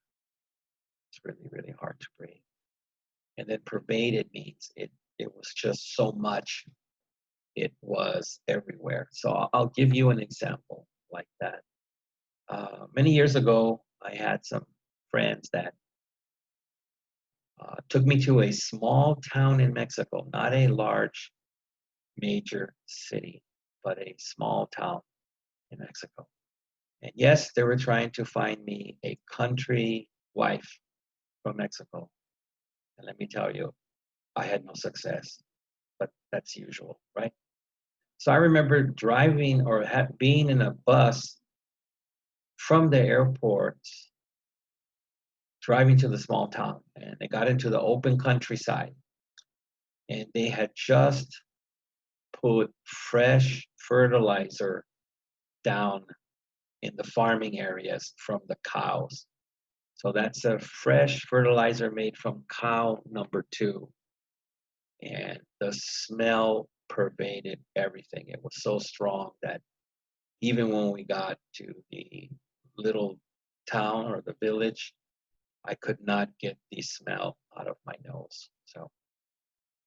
It's really, really hard to breathe. And then pervaded means it was just so much. It was everywhere. So I'll give you an example like that. Many years ago, I had some friends that took me to a small town in Mexico, not a large major city, but a small town in Mexico. And yes, they were trying to find me a country wife from Mexico. And let me tell you, I had no success, but that's usual, right? So I remember driving or being in a bus from the airport, driving to the small town, and they got into the open countryside. And they had just put fresh fertilizer down in the farming areas from the cows. So that's a fresh fertilizer made from cow number 2. And the smell pervaded everything. It was so strong that even when we got to the little town or the village, I could not get the smell out of my nose. So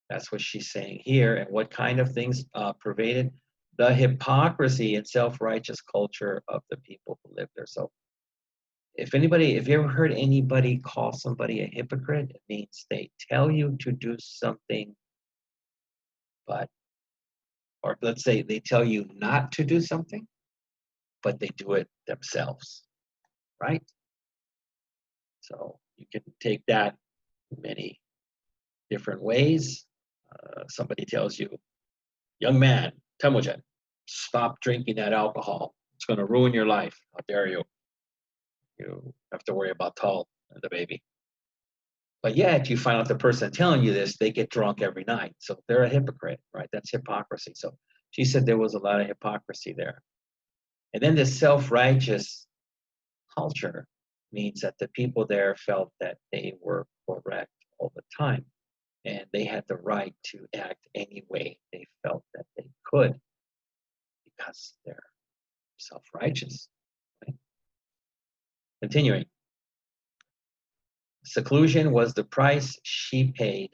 that's what she's saying here. And what kind of things pervaded? the hypocrisy and self-righteous culture of the people who lived there. So if you ever heard anybody call somebody a hypocrite, it means they tell you to do something, or let's say they tell you not to do something, but they do it themselves, right? So you can take that many different ways. Somebody tells you, young man, Temujin, stop drinking that alcohol. It's going to ruin your life. How dare you? You have to worry about Tal and the baby. But yet you find out the person telling you this, they get drunk every night. So they're a hypocrite, right? That's hypocrisy. So she said there was a lot of hypocrisy there. And then the self-righteous culture means that the people there felt that they were correct all the time. And they had the right to act any way they felt that they could because they're self-righteous. Right? Continuing. Seclusion was the price she paid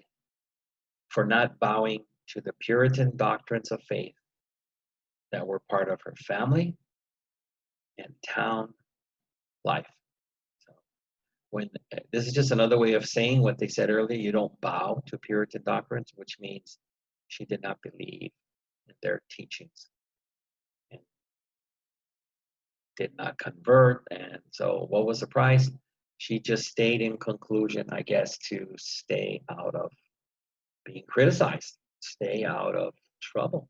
for not bowing to the Puritan doctrines of faith that were part of her family and town life. So when this is just another way of saying what they said earlier, you don't bow to Puritan doctrines, which means she did not believe in their teachings and did not convert. And so what was the price? She just stayed in conclusion, I guess, to stay out of being criticized, stay out of trouble.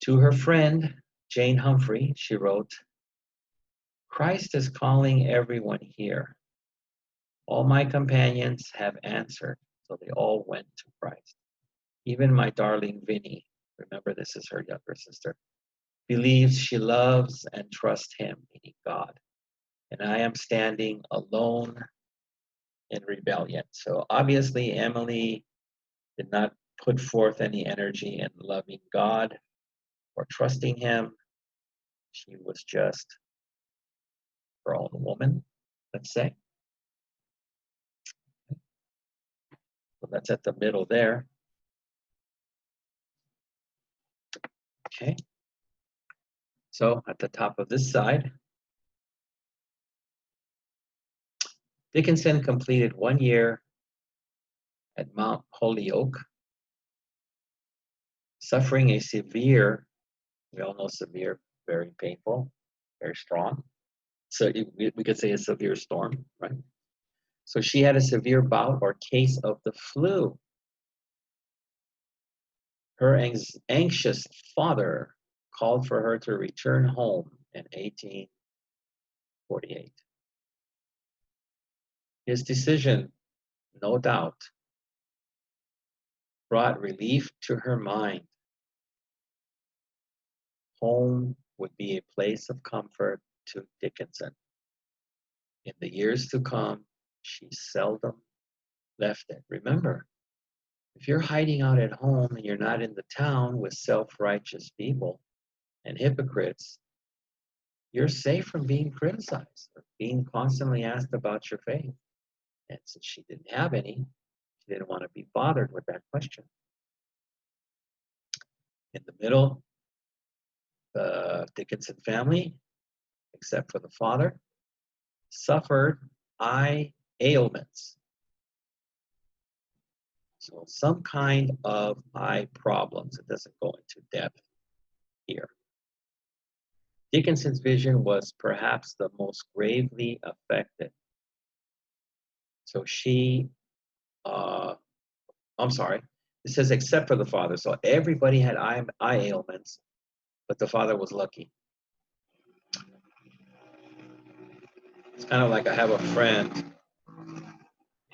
To her friend, Jane Humphrey, she wrote, Christ is calling everyone here. All my companions have answered, so they all went to Christ. Even my darling Vinnie, remember this is her younger sister, believes she loves and trusts him, meaning God. And I am standing alone in rebellion. So obviously Emily did not put forth any energy in loving God or trusting him. She was just her own woman, let's say. So that's at the middle there. Okay. So at the top of this side, Dickinson completed 1 year at Mount Holyoke, suffering a severe, we all know severe, very painful, very strong. So we could say a severe storm, right? So she had a severe bout or case of the flu. Her anxious father called for her to return home in 1848. His decision, no doubt, brought relief to her mind. Home would be a place of comfort to Dickinson. In the years to come, she seldom left it. Remember, if you're hiding out at home and you're not in the town with self-righteous people and hypocrites, you're safe from being criticized or being constantly asked about your faith. And since she didn't have any, she didn't want to be bothered with that question. In the middle, the Dickinson family, except for the father, suffered eye ailments. So some kind of eye problems. It doesn't go into depth here. Dickinson's vision was perhaps the most gravely affected. So she, I'm sorry, it says except for the father. So everybody had eye ailments, but the father was lucky. It's kind of like I have a friend,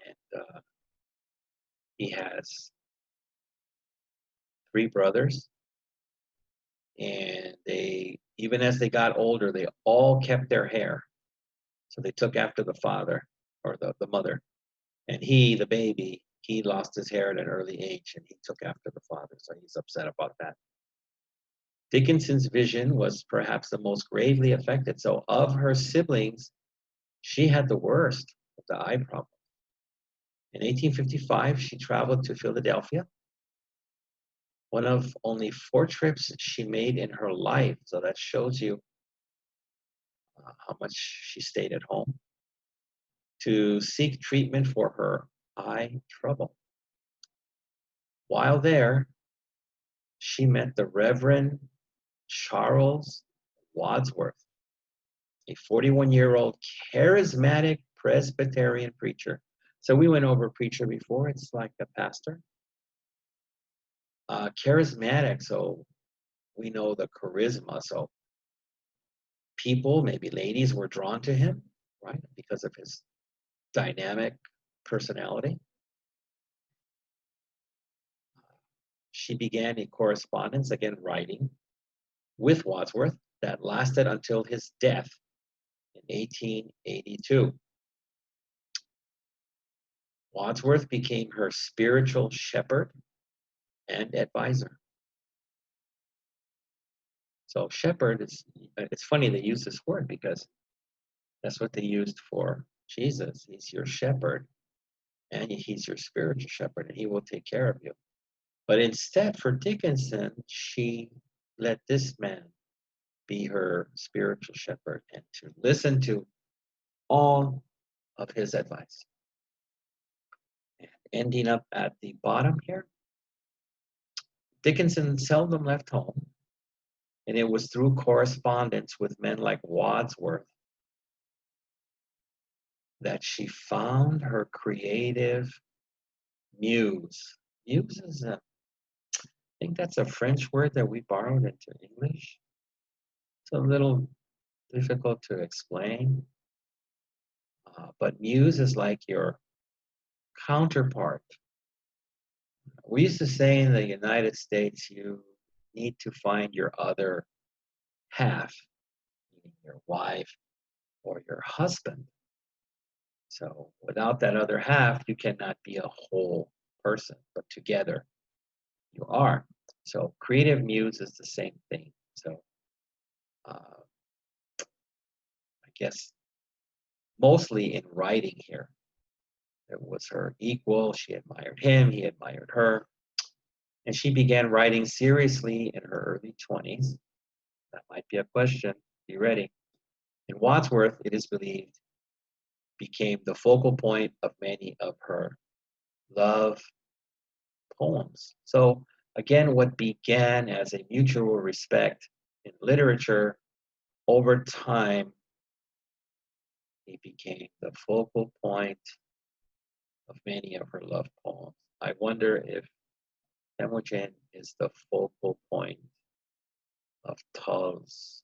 and he has 3 brothers, and they, even as they got older, they all kept their hair. So they took after the father or the mother. And he, the baby, he lost his hair at an early age, and he took after the father. So he's upset about that. Dickinson's vision was perhaps the most gravely affected. So of her siblings, she had the worst of the eye problem. In 1855, she traveled to Philadelphia, one of only 4 trips she made in her life. So that shows you how much she stayed at home to seek treatment for her eye trouble. While there, she met the Reverend Charles Wadsworth, a 41-year-old charismatic Presbyterian preacher. So we went over preacher before. It's like a pastor. Charismatic, so we know the charisma. So people, maybe ladies, were drawn to him, right? Because of his dynamic personality. She began a correspondence, again writing, with Wadsworth that lasted until his death in 1882. Wadsworth became her spiritual shepherd and advisor. So shepherd it's funny they use this word because that's what they used for Jesus. He's your shepherd and he's your spiritual shepherd and he will take care of you. But instead for Dickinson, she let this man be her spiritual shepherd and to listen to all of his advice. Ending up at the bottom here, Dickinson seldom left home, and it was through correspondence with men like Wadsworth that she found her creative muse. Muse is I think that's a French word that we borrowed into English. It's a little difficult to explain, but muse is like your counterpart. We used to say in the United States, you need to find your other half, meaning your wife or your husband. So without that other half, you cannot be a whole person, but together you are. So creative muse is the same thing. So I guess mostly in writing here, it was her equal. She admired him, he admired her. And she began writing seriously in her early 20s. That might be a question. Be ready. And Wadsworth, it is believed, became the focal point of many of her love poems. So again, what began as a mutual respect in literature, over time, it became the focal point of many of her love poems. I wonder if Temujin is the focal point of Tull's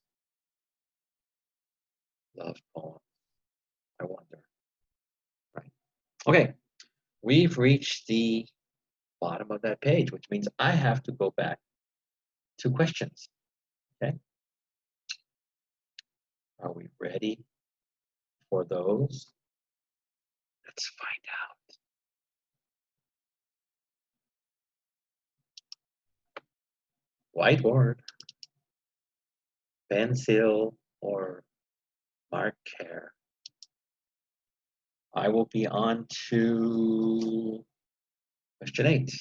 love poem. I wonder. Right. Okay, we've reached the bottom of that page, which means I have to go back to questions. Okay. Are we ready for those? Let's find out. Whiteboard, pencil, or marker. I will be on to question 8.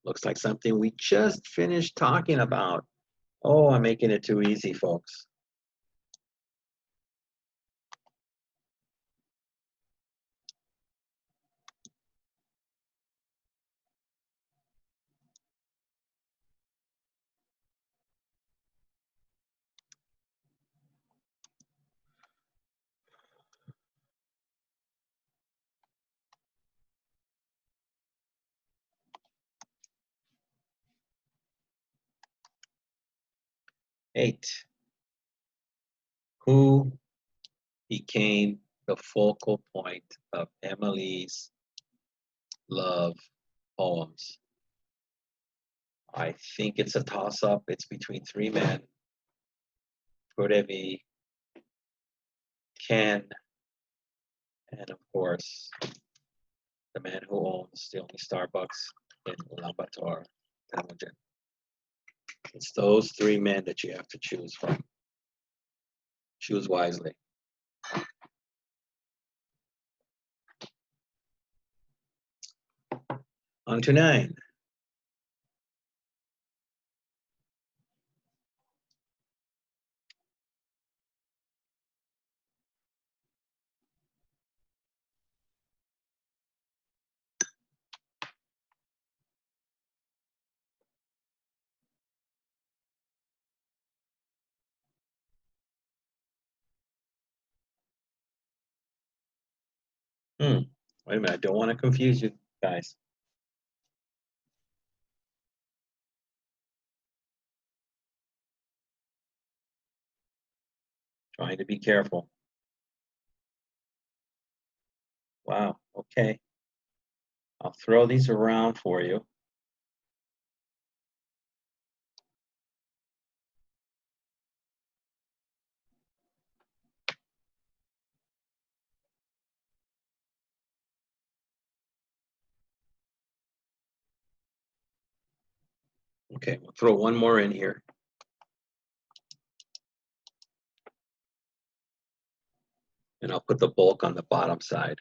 Looks like something we just finished talking about. Oh, I'm making it too easy, folks. Eight. Who became the focal point of Emily's love poems? I think it's a toss-up. It's between 3 men. Kurevi, Ken, and of course, the man who owns the only Starbucks in Ulaanbaatar, Temujin. It's those 3 men that you have to choose from. Choose wisely. On to 9. Wait a minute, I don't want to confuse you guys. Trying to be careful. Wow, okay. I'll throw these around for you. Okay, we'll throw one more in here. And I'll put the bulk on the bottom side.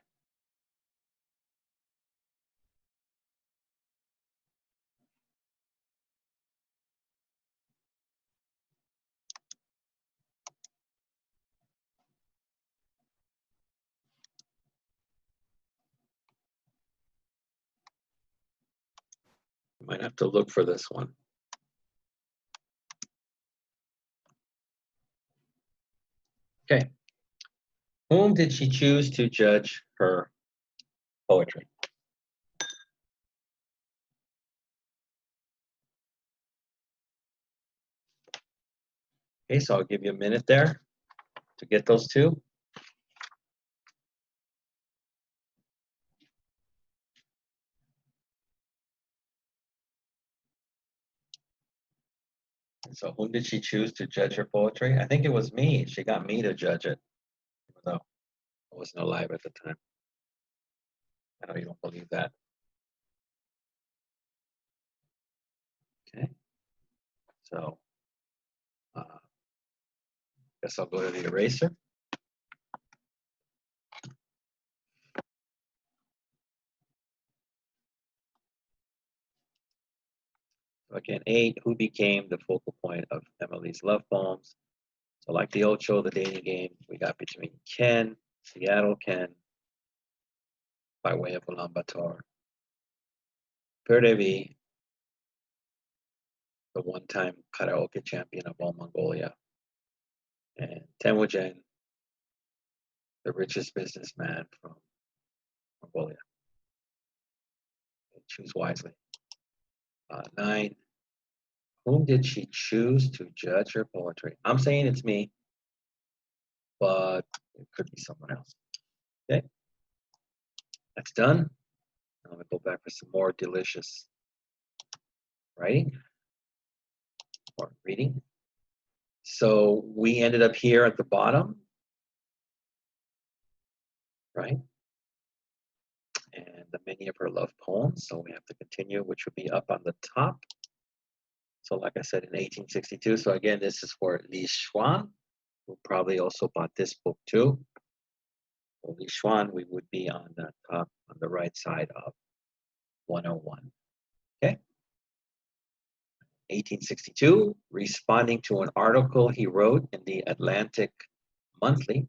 You might have to look for this one. Okay. Whom did she choose to judge her poetry? Okay, so I'll give you a minute there to get those two. So whom did she choose to judge her poetry? I think it was me. She got me to judge it, even though I wasn't alive at the time. I know you don't believe that. Okay. So guess I'll go to the eraser. So again, 8, who became the focal point of Emily's love poems? So like the old show, the dating game, we got between Ken, Seattle Ken, by way of Ulaanbaatar, Perdevi, the one-time karaoke champion of all Mongolia, and Temujin, the richest businessman from Mongolia. Choose wisely. 9, whom did she choose to judge her poetry? I'm saying it's me, but it could be someone else. Okay, that's done. I'm gonna go back for some more delicious writing or reading. So we ended up here at the bottom, right? And the many of her love poems. So we have to continue, which would be up on the top. So like I said, in 1862. So again, this is for Li Xuan, who probably also bought this book too. For Li Xuan, we would be on the top, on the right side of 101. Okay. 1862, responding to an article he wrote in the Atlantic Monthly,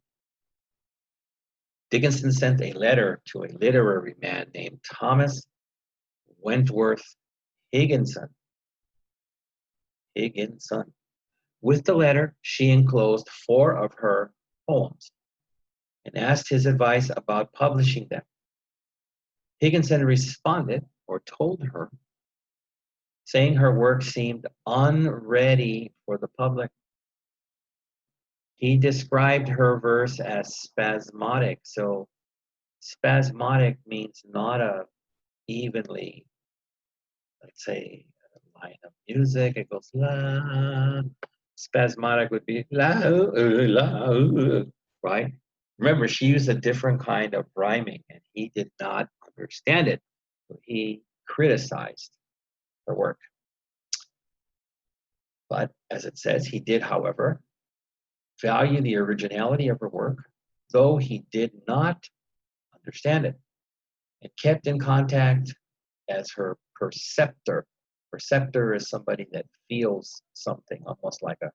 Dickinson sent a letter to a literary man named Thomas Wentworth Higginson. With the letter, she enclosed 4 of her poems and asked his advice about publishing them. Higginson responded, or told her, saying her work seemed unready for the public. He described her verse as spasmodic. So spasmodic means not a evenly, let's say, line of music. It goes la. Spasmodic would be la, la, right? Remember, she used a different kind of rhyming, and he did not understand it. So he criticized her work. But as it says, he did, however, value the originality of her work, though he did not understand it, and kept in contact as her preceptor. Preceptor is somebody that feels something, almost like a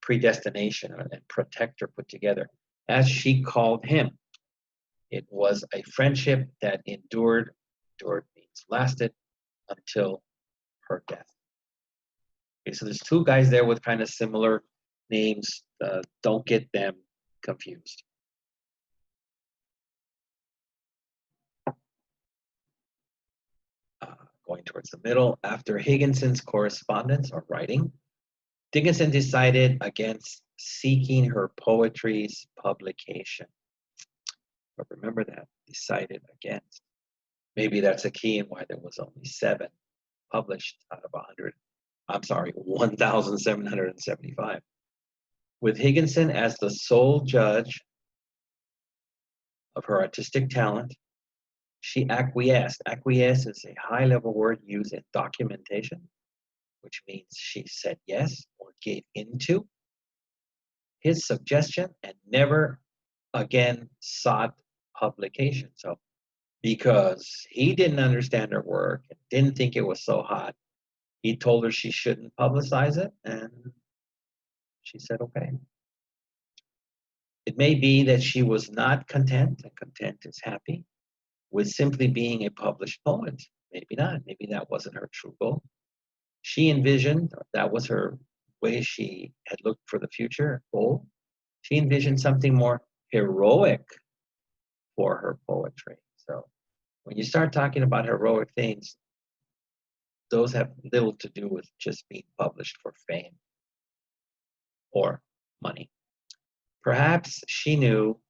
predestination and protector put together, as she called him. It was a friendship that endured means lasted, until her death. Okay, so there's two guys there with kind of similar names. Don't get them confused. Going towards the middle, after Higginson's correspondence or writing, Dickinson decided against seeking her poetry's publication. But remember that, decided against. Maybe that's a key in why there was only 7 published out of 1,775. With Higginson as the sole judge of her artistic talent, she acquiesced. Acquiesce is a high-level word used in documentation, which means she said yes or gave into his suggestion and never again sought publication. So because he didn't understand her work and didn't think it was so hot, he told her she shouldn't publicize it, and she said okay. It may be that she was not content, and content is happy, with simply being a published poet. Maybe not. Maybe that wasn't her true goal. She envisioned, that was her way she had looked for the future goal. She envisioned something more heroic for her poetry. So when you start talking about heroic things, those have little to do with just being published for fame or money. Perhaps she knew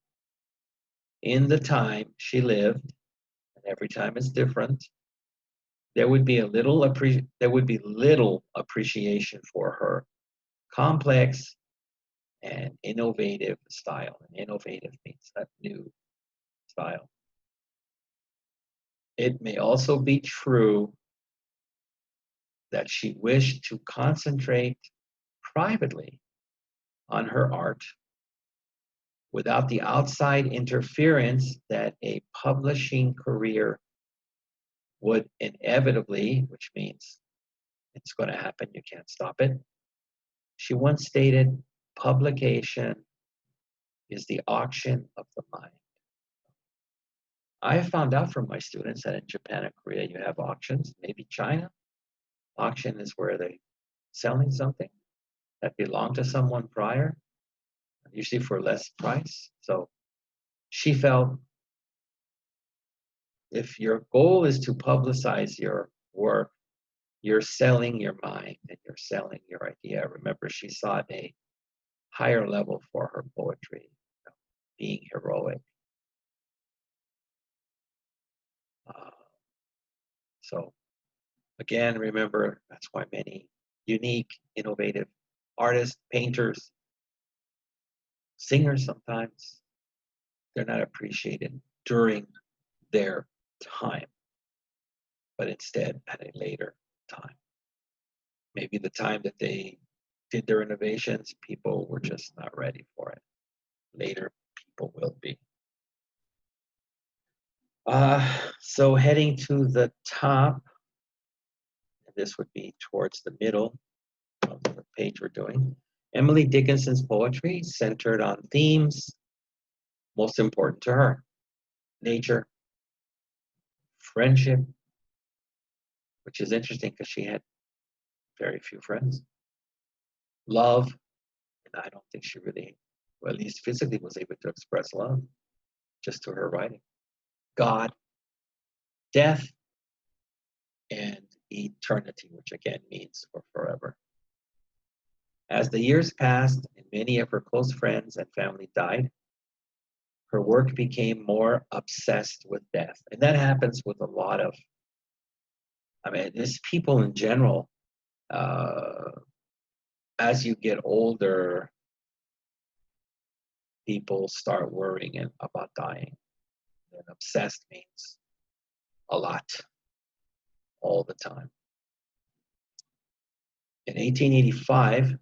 in the time she lived, and every time is different, there would be little appreciation for her complex and innovative style. And innovative means that new style. It may also be true that she wished to concentrate privately on her art without the outside interference that a publishing career would inevitably, which means it's going to happen, you can't stop it. She once stated, publication is the auction of the mind. I found out from my students that in Japan and Korea you have auctions, maybe China. Auction is where they're selling something that belonged to someone prior, usually for less price. So she felt if your goal is to publicize your work, you're selling your mind and you're selling your idea. Remember, she sought a higher level for her poetry, being heroic. So again, remember, that's why many unique, innovative artists, painters, singers sometimes, they're not appreciated during their time, but instead at a later time. Maybe the time that they did their innovations, people were just not ready for it. Later, people will be. So heading to the top, this would be towards the middle of the page we're doing. Emily Dickinson's poetry centered on themes most important to her: nature, friendship, which is interesting because she had very few friends, love, and I don't think she really, well, at least physically, was able to express love just through her writing, God, death, and eternity, which again means for forever. As the years passed and many of her close friends and family died, her work became more obsessed with death. And that happens with a lot of, there's people in general, as you get older, people start worrying about dying. And obsessed means a lot, all the time. In 1885,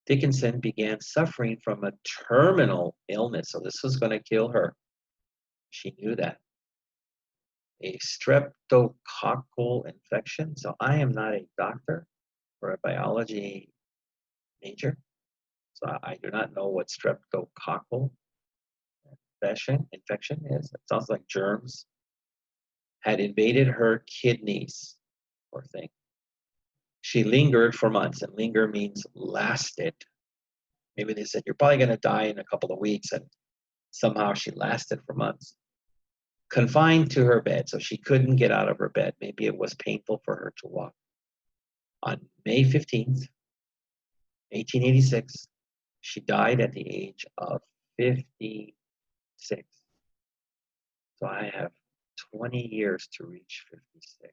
Dickinson began suffering from a terminal illness. So this was going to kill her. She knew that. a streptococcal infection. So I am not a doctor or a biology major. So I do not know what streptococcal infection is. It sounds like germs had invaded her kidneys, poor thing. She lingered for months, and linger means lasted. Maybe they said, you're probably going to die in a couple of weeks, and somehow she lasted for months. Confined to her bed, so she couldn't get out of her bed. Maybe it was painful for her to walk. On May 15th, 1886, she died at the age of 56. So I have 20 years to reach 56.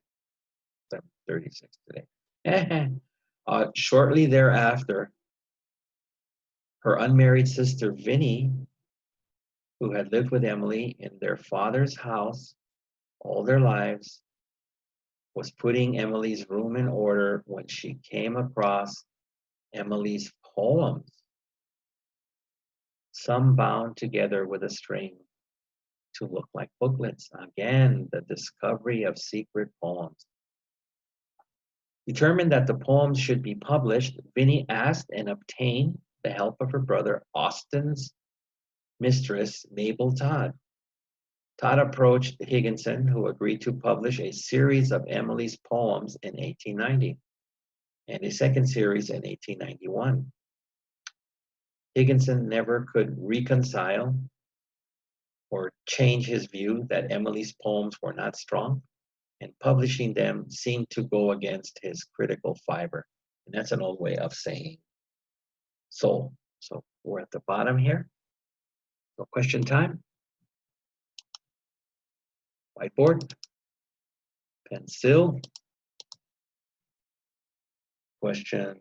I'm 36 today. Shortly thereafter, her unmarried sister, Vinnie, who had lived with Emily in their father's house all their lives, was putting Emily's room in order when she came across Emily's poems, some bound together with a string to look like booklets. Again, the discovery of secret poems. Determined that the poems should be published, Vinnie asked and obtained the help of her brother Austin's mistress, Mabel Todd. Todd approached Higginson, who agreed to publish a series of Emily's poems in 1890 and a second series in 1891. Higginson never could reconcile or change his view that Emily's poems were not strong, and publishing them seemed to go against his critical fiber. And that's an old way of saying soul. So we're at the bottom here. So question time. Whiteboard. Pencil. Question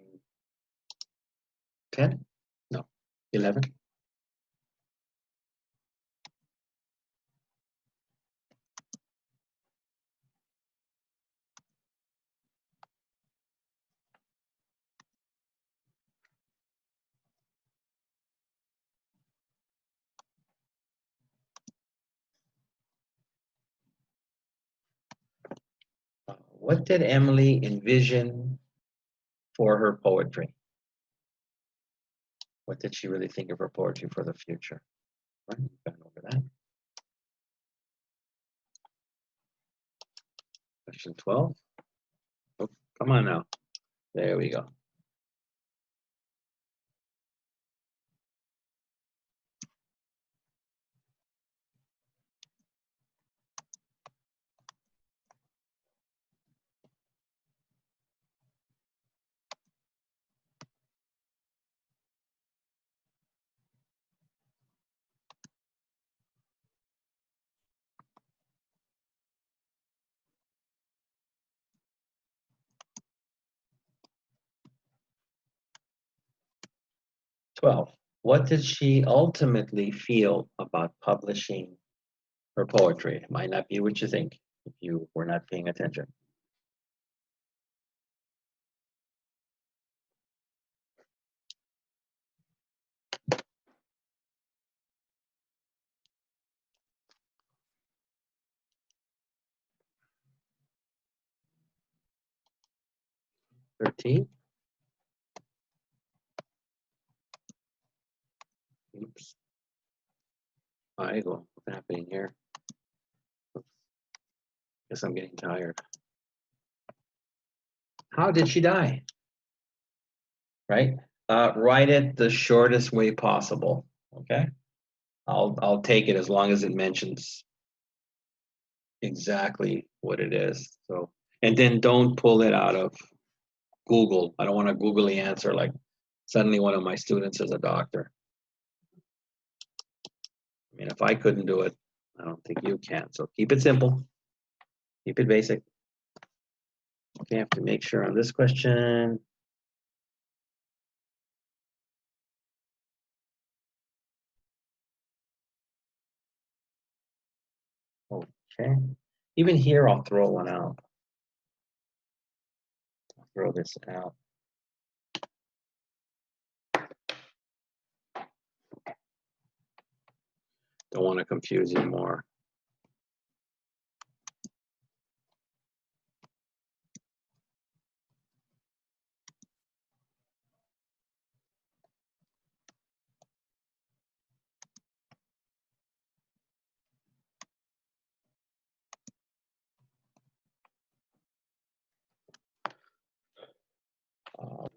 10? No, 11. What did Emily envision for her poetry? What did she really think of her poetry for the future? Right, we've gone over that. Question 12. Oh, come on now. There we go. What did she ultimately feel about publishing her poetry? It might not be what you think if you were not paying attention. $13. Oops. I go. What's happening here? Oops. Guess I'm getting tired. How did she die? Right? Write it the shortest way possible. Okay? I'll take it as long as it mentions exactly what it is. So, and then don't pull it out of Google. I don't want a googly answer like suddenly one of my students is a doctor. I mean, if I couldn't do it, I don't think you can. So keep it simple. Keep it basic. Okay, I have to make sure on this question. Okay. Even here, I'll throw one out. I'll throw this out. Don't want to confuse you more.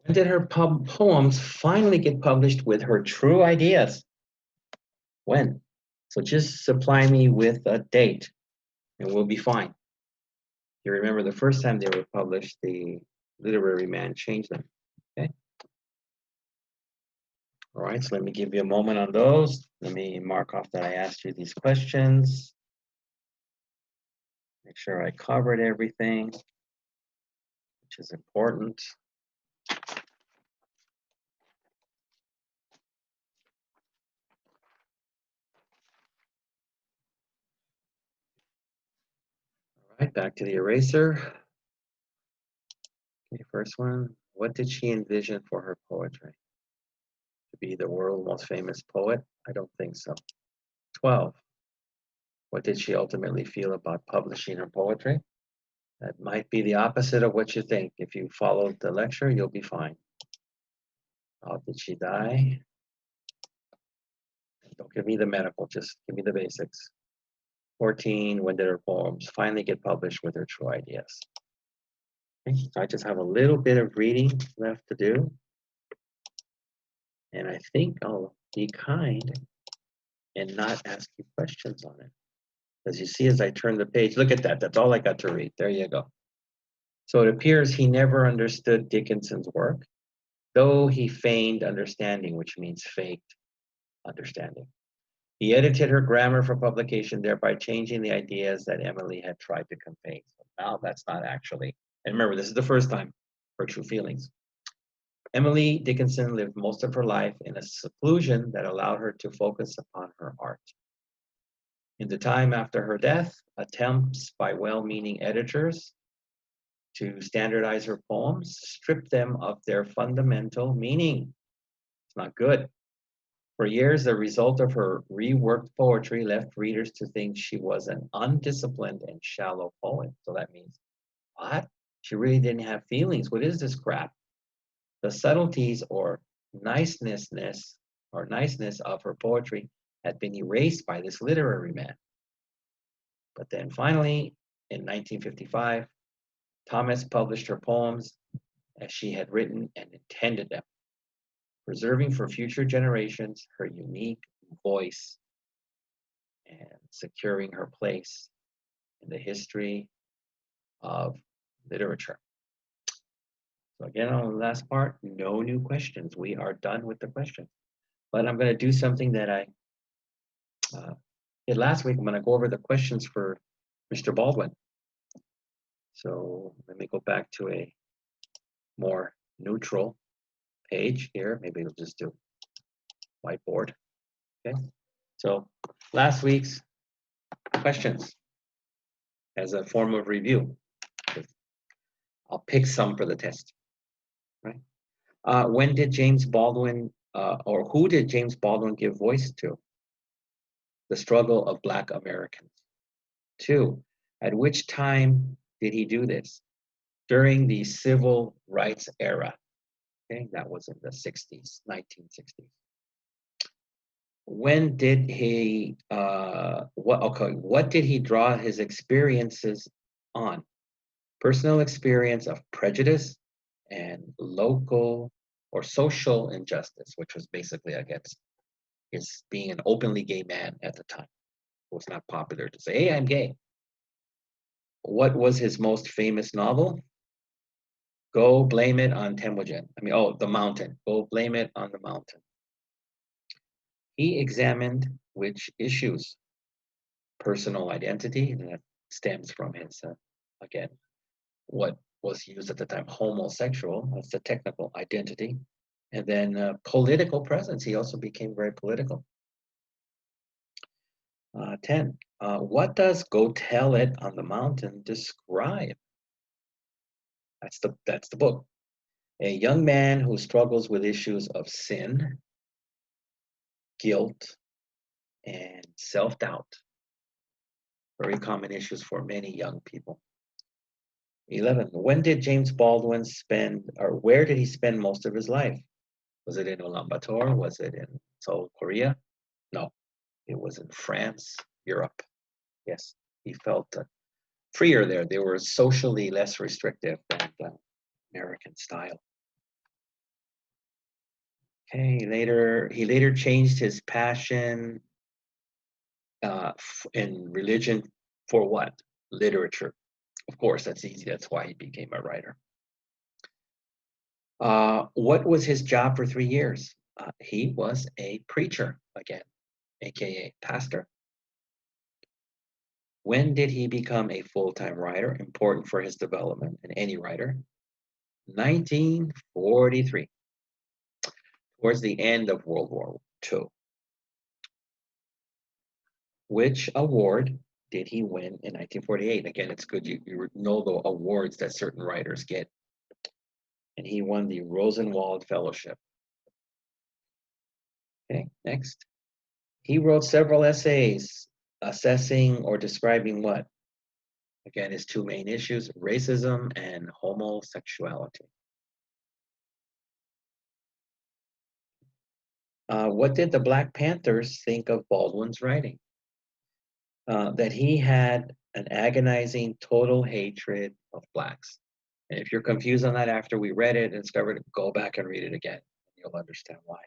When did her poems finally get published with her true ideas? When? So just supply me with a date and we'll be fine. You remember the first time they were published, the literary man changed them. Okay. All right, so let me give you a moment on those. Let me mark off that I asked you these questions. Make sure I covered everything, which is important. All right, back to the eraser. Okay, first one. What did she envision for her poetry? To be the world's most famous poet? I don't think so. 12. What did she ultimately feel about publishing her poetry? That might be the opposite of what you think. If you followed the lecture, you'll be fine. How did she die? Don't give me the medical, just give me the basics. 14, when did her poems finally get published with her true ideas? Okay, so I just have a little bit of reading left to do. And I think I'll be kind and not ask you questions on it. As you see, as I turn the page, look at that. That's all I got to read. There you go. So it appears he never understood Dickinson's work, though he feigned understanding, which means faked understanding. He edited her grammar for publication, thereby changing the ideas that Emily had tried to convey. So now that's not actually, and remember, this is the first time, her true feelings. Emily Dickinson lived most of her life in a seclusion that allowed her to focus upon her art. In the time after her death, attempts by well-meaning editors to standardize her poems stripped them of their fundamental meaning. It's not good. For years, the result of her reworked poetry left readers to think she was an undisciplined and shallow poet. So that means, what? She really didn't have feelings. What is this crap? The subtleties or niceness of her poetry had been erased by this literary man. But then finally, in 1955, Thomas published her poems as she had written and intended them, preserving for future generations her unique voice and securing her place in the history of literature. So again, on the last part, no new questions. We are done with the questions. But I'm going to do something that I did last week. I'm going to go over the questions for Mr. Baldwin. So let me go back to a more neutral page here. Maybe we'll just do whiteboard. Okay. So last week's questions as a form of review. I'll pick some for the test. Right. When did James Baldwin, or who did James Baldwin give voice to? The struggle of Black Americans. 2, at which time did he do this? During the civil rights era. Okay, that was in the 60s, 1960s. When did he, what did he draw his experiences on? Personal experience of prejudice and local or social injustice, which was basically against his being an openly gay man at the time. It was not popular to say, hey, I'm gay. What was his most famous novel? Go Blame It on Temujin. The Mountain. Go Blame It on the Mountain. He examined which issues? Personal identity, and that stems from his, again, what was used at the time, homosexual, that's the technical identity. And then political presence, he also became very political. 10, what does Go Tell It on the Mountain describe? That's the book. A young man who struggles with issues of sin, guilt, and self-doubt. Very common issues for many young people. 11, when did James Baldwin spend, or where did he spend most of his life? Was it in Ulaanbaatar? Was it in Seoul, Korea? No, it was in France, Europe. Yes, he felt freer there. They were socially less restrictive than the American style. Okay, he later changed his passion in religion for what? Literature. Of course, that's easy. That's why he became a writer. What was his job for 3 years? He was a preacher again, aka pastor. When did he become a full-time writer? Important for his development in any writer. 1943, towards the end of World War II. Which award did he win in 1948? Again, it's good you know the awards that certain writers get. And he won the Rosenwald Fellowship. Okay, next. He wrote several essays assessing or describing what? Again, his two main issues, racism and homosexuality. What did the Black Panthers think of Baldwin's writing? That he had an agonizing total hatred of blacks. And if you're confused on that after we read it and discovered it, go back and read it again. You'll understand why.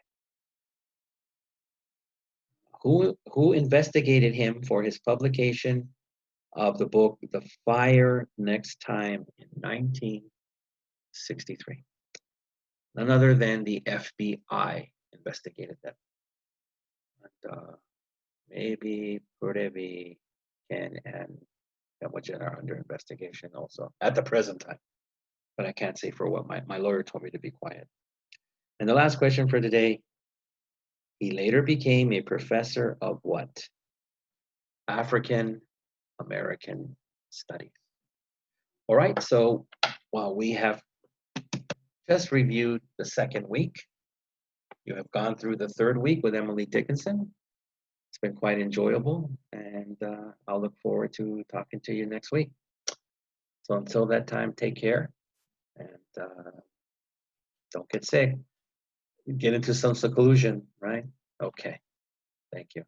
Who investigated him for his publication of the book The Fire Next Time in 1963? None other than the FBI investigated them. And, maybe Purevi, Ken, and Yamajan are under investigation also at the present time. But I can't say for what. My lawyer told me to be quiet. And the last question for today, he later became a professor of what? African American Studies. All right, so while we have just reviewed the second week, you have gone through the third week with Emily Dickinson. It's been quite enjoyable, and I'll look forward to talking to you next week. So until that time, take care, and don't get sick. Get into some seclusion, right? Okay, thank you.